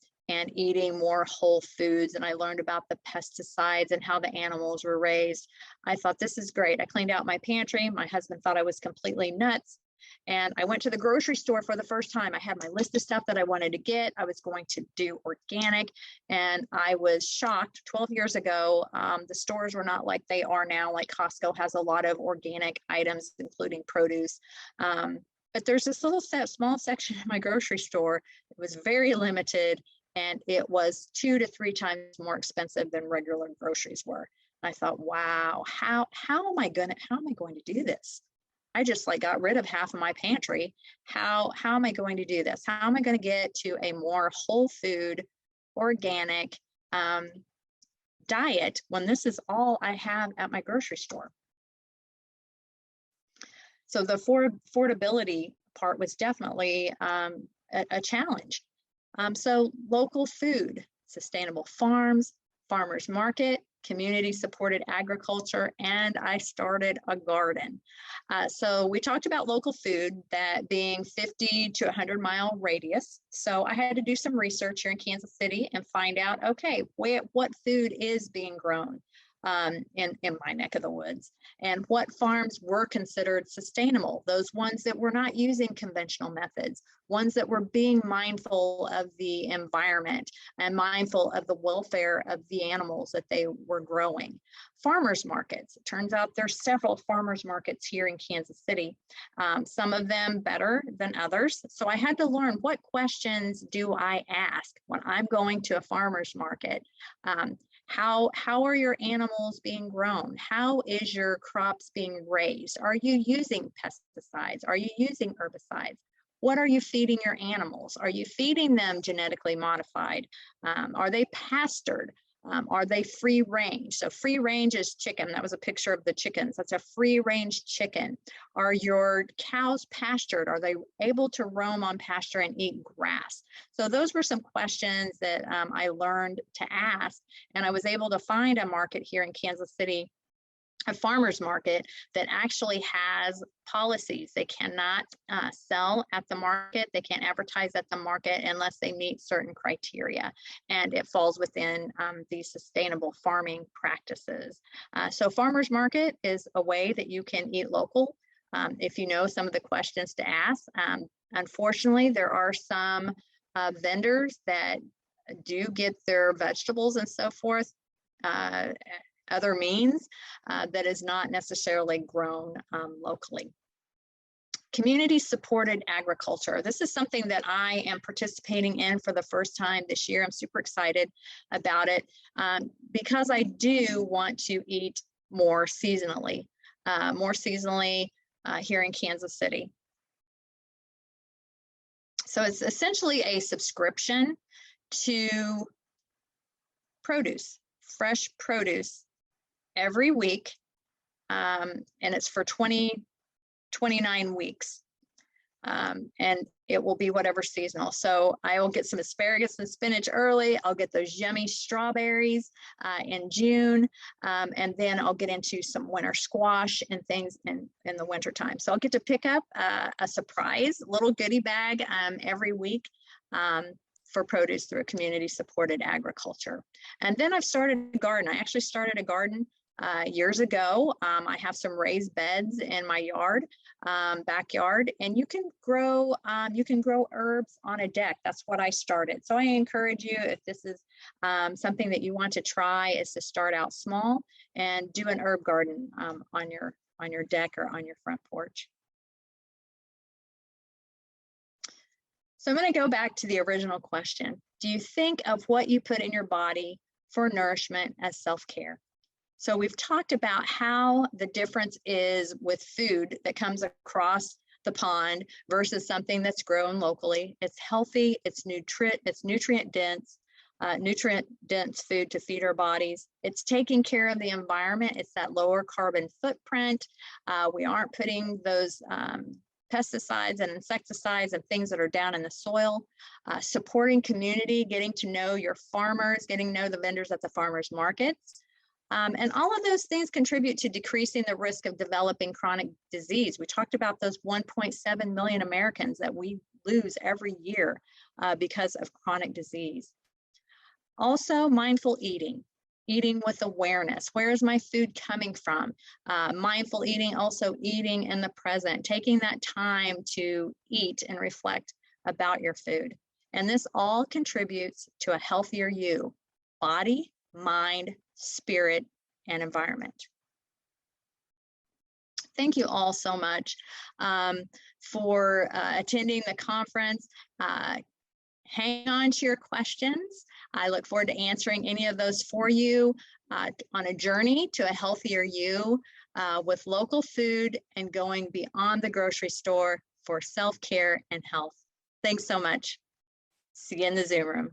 eating more whole foods, and I learned about the pesticides and how the animals were raised, I thought, this is great. I cleaned out my pantry. My husband thought I was completely nuts. And I went to the grocery store for the first time. I had my list of stuff that I wanted to get. I was going to do organic, and I was shocked. 12 years ago, the stores were not like they are now. Like Costco has a lot of organic items, including produce. But there's this little small section in my grocery store. It was very limited, and it was 2 to 3 times more expensive than regular groceries were. And I thought, wow, how am I going to do this? I just got rid of half of my pantry. How am I going to do this? How am I going to get to a more whole food, organic diet when this is all I have at my grocery store? So the affordability part was definitely a challenge. So local food, sustainable farms, farmers market, community supported agriculture, and I started a garden. So we talked about local food, that being 50 to 100-mile radius. So I had to do some research here in Kansas City and find out, okay, what food is being grown in my neck of the woods, and what farms were considered sustainable, those ones that were not using conventional methods, ones that were being mindful of the environment and mindful of the welfare of the animals that they were growing. Farmers markets. It turns out there's several farmers markets here in Kansas City, some of them better than others. So I had to learn, what questions do I ask when I'm going to a farmer's market? How are your animals being grown? How is your crops being raised? Are you using pesticides? Are you using herbicides? What are you feeding your animals? Are you feeding them genetically modified? Are they pastured? Are they free range? So free range is chicken. That was a picture of the chickens. That's a free range chicken. Are your cows pastured? Are they able to roam on pasture and eat grass? So those were some questions that I learned to ask, and I was able to find a market here in Kansas City, a farmer's market, that actually has policies. They cannot sell at the market. They can't advertise at the market unless they meet certain criteria, and it falls within these sustainable farming practices. So farmer's market is a way that you can eat local if you know some of the questions to ask. Unfortunately, there are some vendors that do get their vegetables and so forth other means that is not necessarily grown locally. Community supported agriculture. This is something that I am participating in for the first time this year. I'm super excited about it because I do want to eat more seasonally here in Kansas City. So it's essentially a subscription to produce, fresh produce, every week and it's for 29 weeks. And it will be whatever seasonal. So I will get some asparagus and spinach early. I'll get those yummy strawberries in June. And then I'll get into some winter squash and things in the winter time. So I'll get to pick up a surprise little goodie bag every week for produce through a community supported agriculture. And then I've started a garden. I actually started a garden years ago. I have some raised beds in my yard, backyard, and you can grow herbs on a deck. That's what I started. So I encourage you, if this is something that you want to try, is to start out small and do an herb garden on your deck or on your front porch. So I'm going to go back to the original question. Do you think of what you put in your body for nourishment as self-care? So we've talked about how the difference is with food that comes across the pond versus something that's grown locally. It's healthy, it's nutrient dense food to feed our bodies. It's taking care of the environment. It's that lower carbon footprint. We aren't putting those pesticides and insecticides and things that are down in the soil. Supporting community, getting to know your farmers, getting to know the vendors at the farmers markets. And all of those things contribute to decreasing the risk of developing chronic disease. We talked about those 1.7 million Americans that we lose every year because of chronic disease. Also, mindful eating with awareness. Where is my food coming from? Mindful eating, also eating in the present, taking that time to eat and reflect about your food. And this all contributes to a healthier you, body, mind, spirit, and environment. Thank you all so much for attending the conference. Hang on to your questions. I look forward to answering any of those for you on a journey to a healthier you with local food and going beyond the grocery store for self-care and health. Thanks so much. See you in the Zoom room.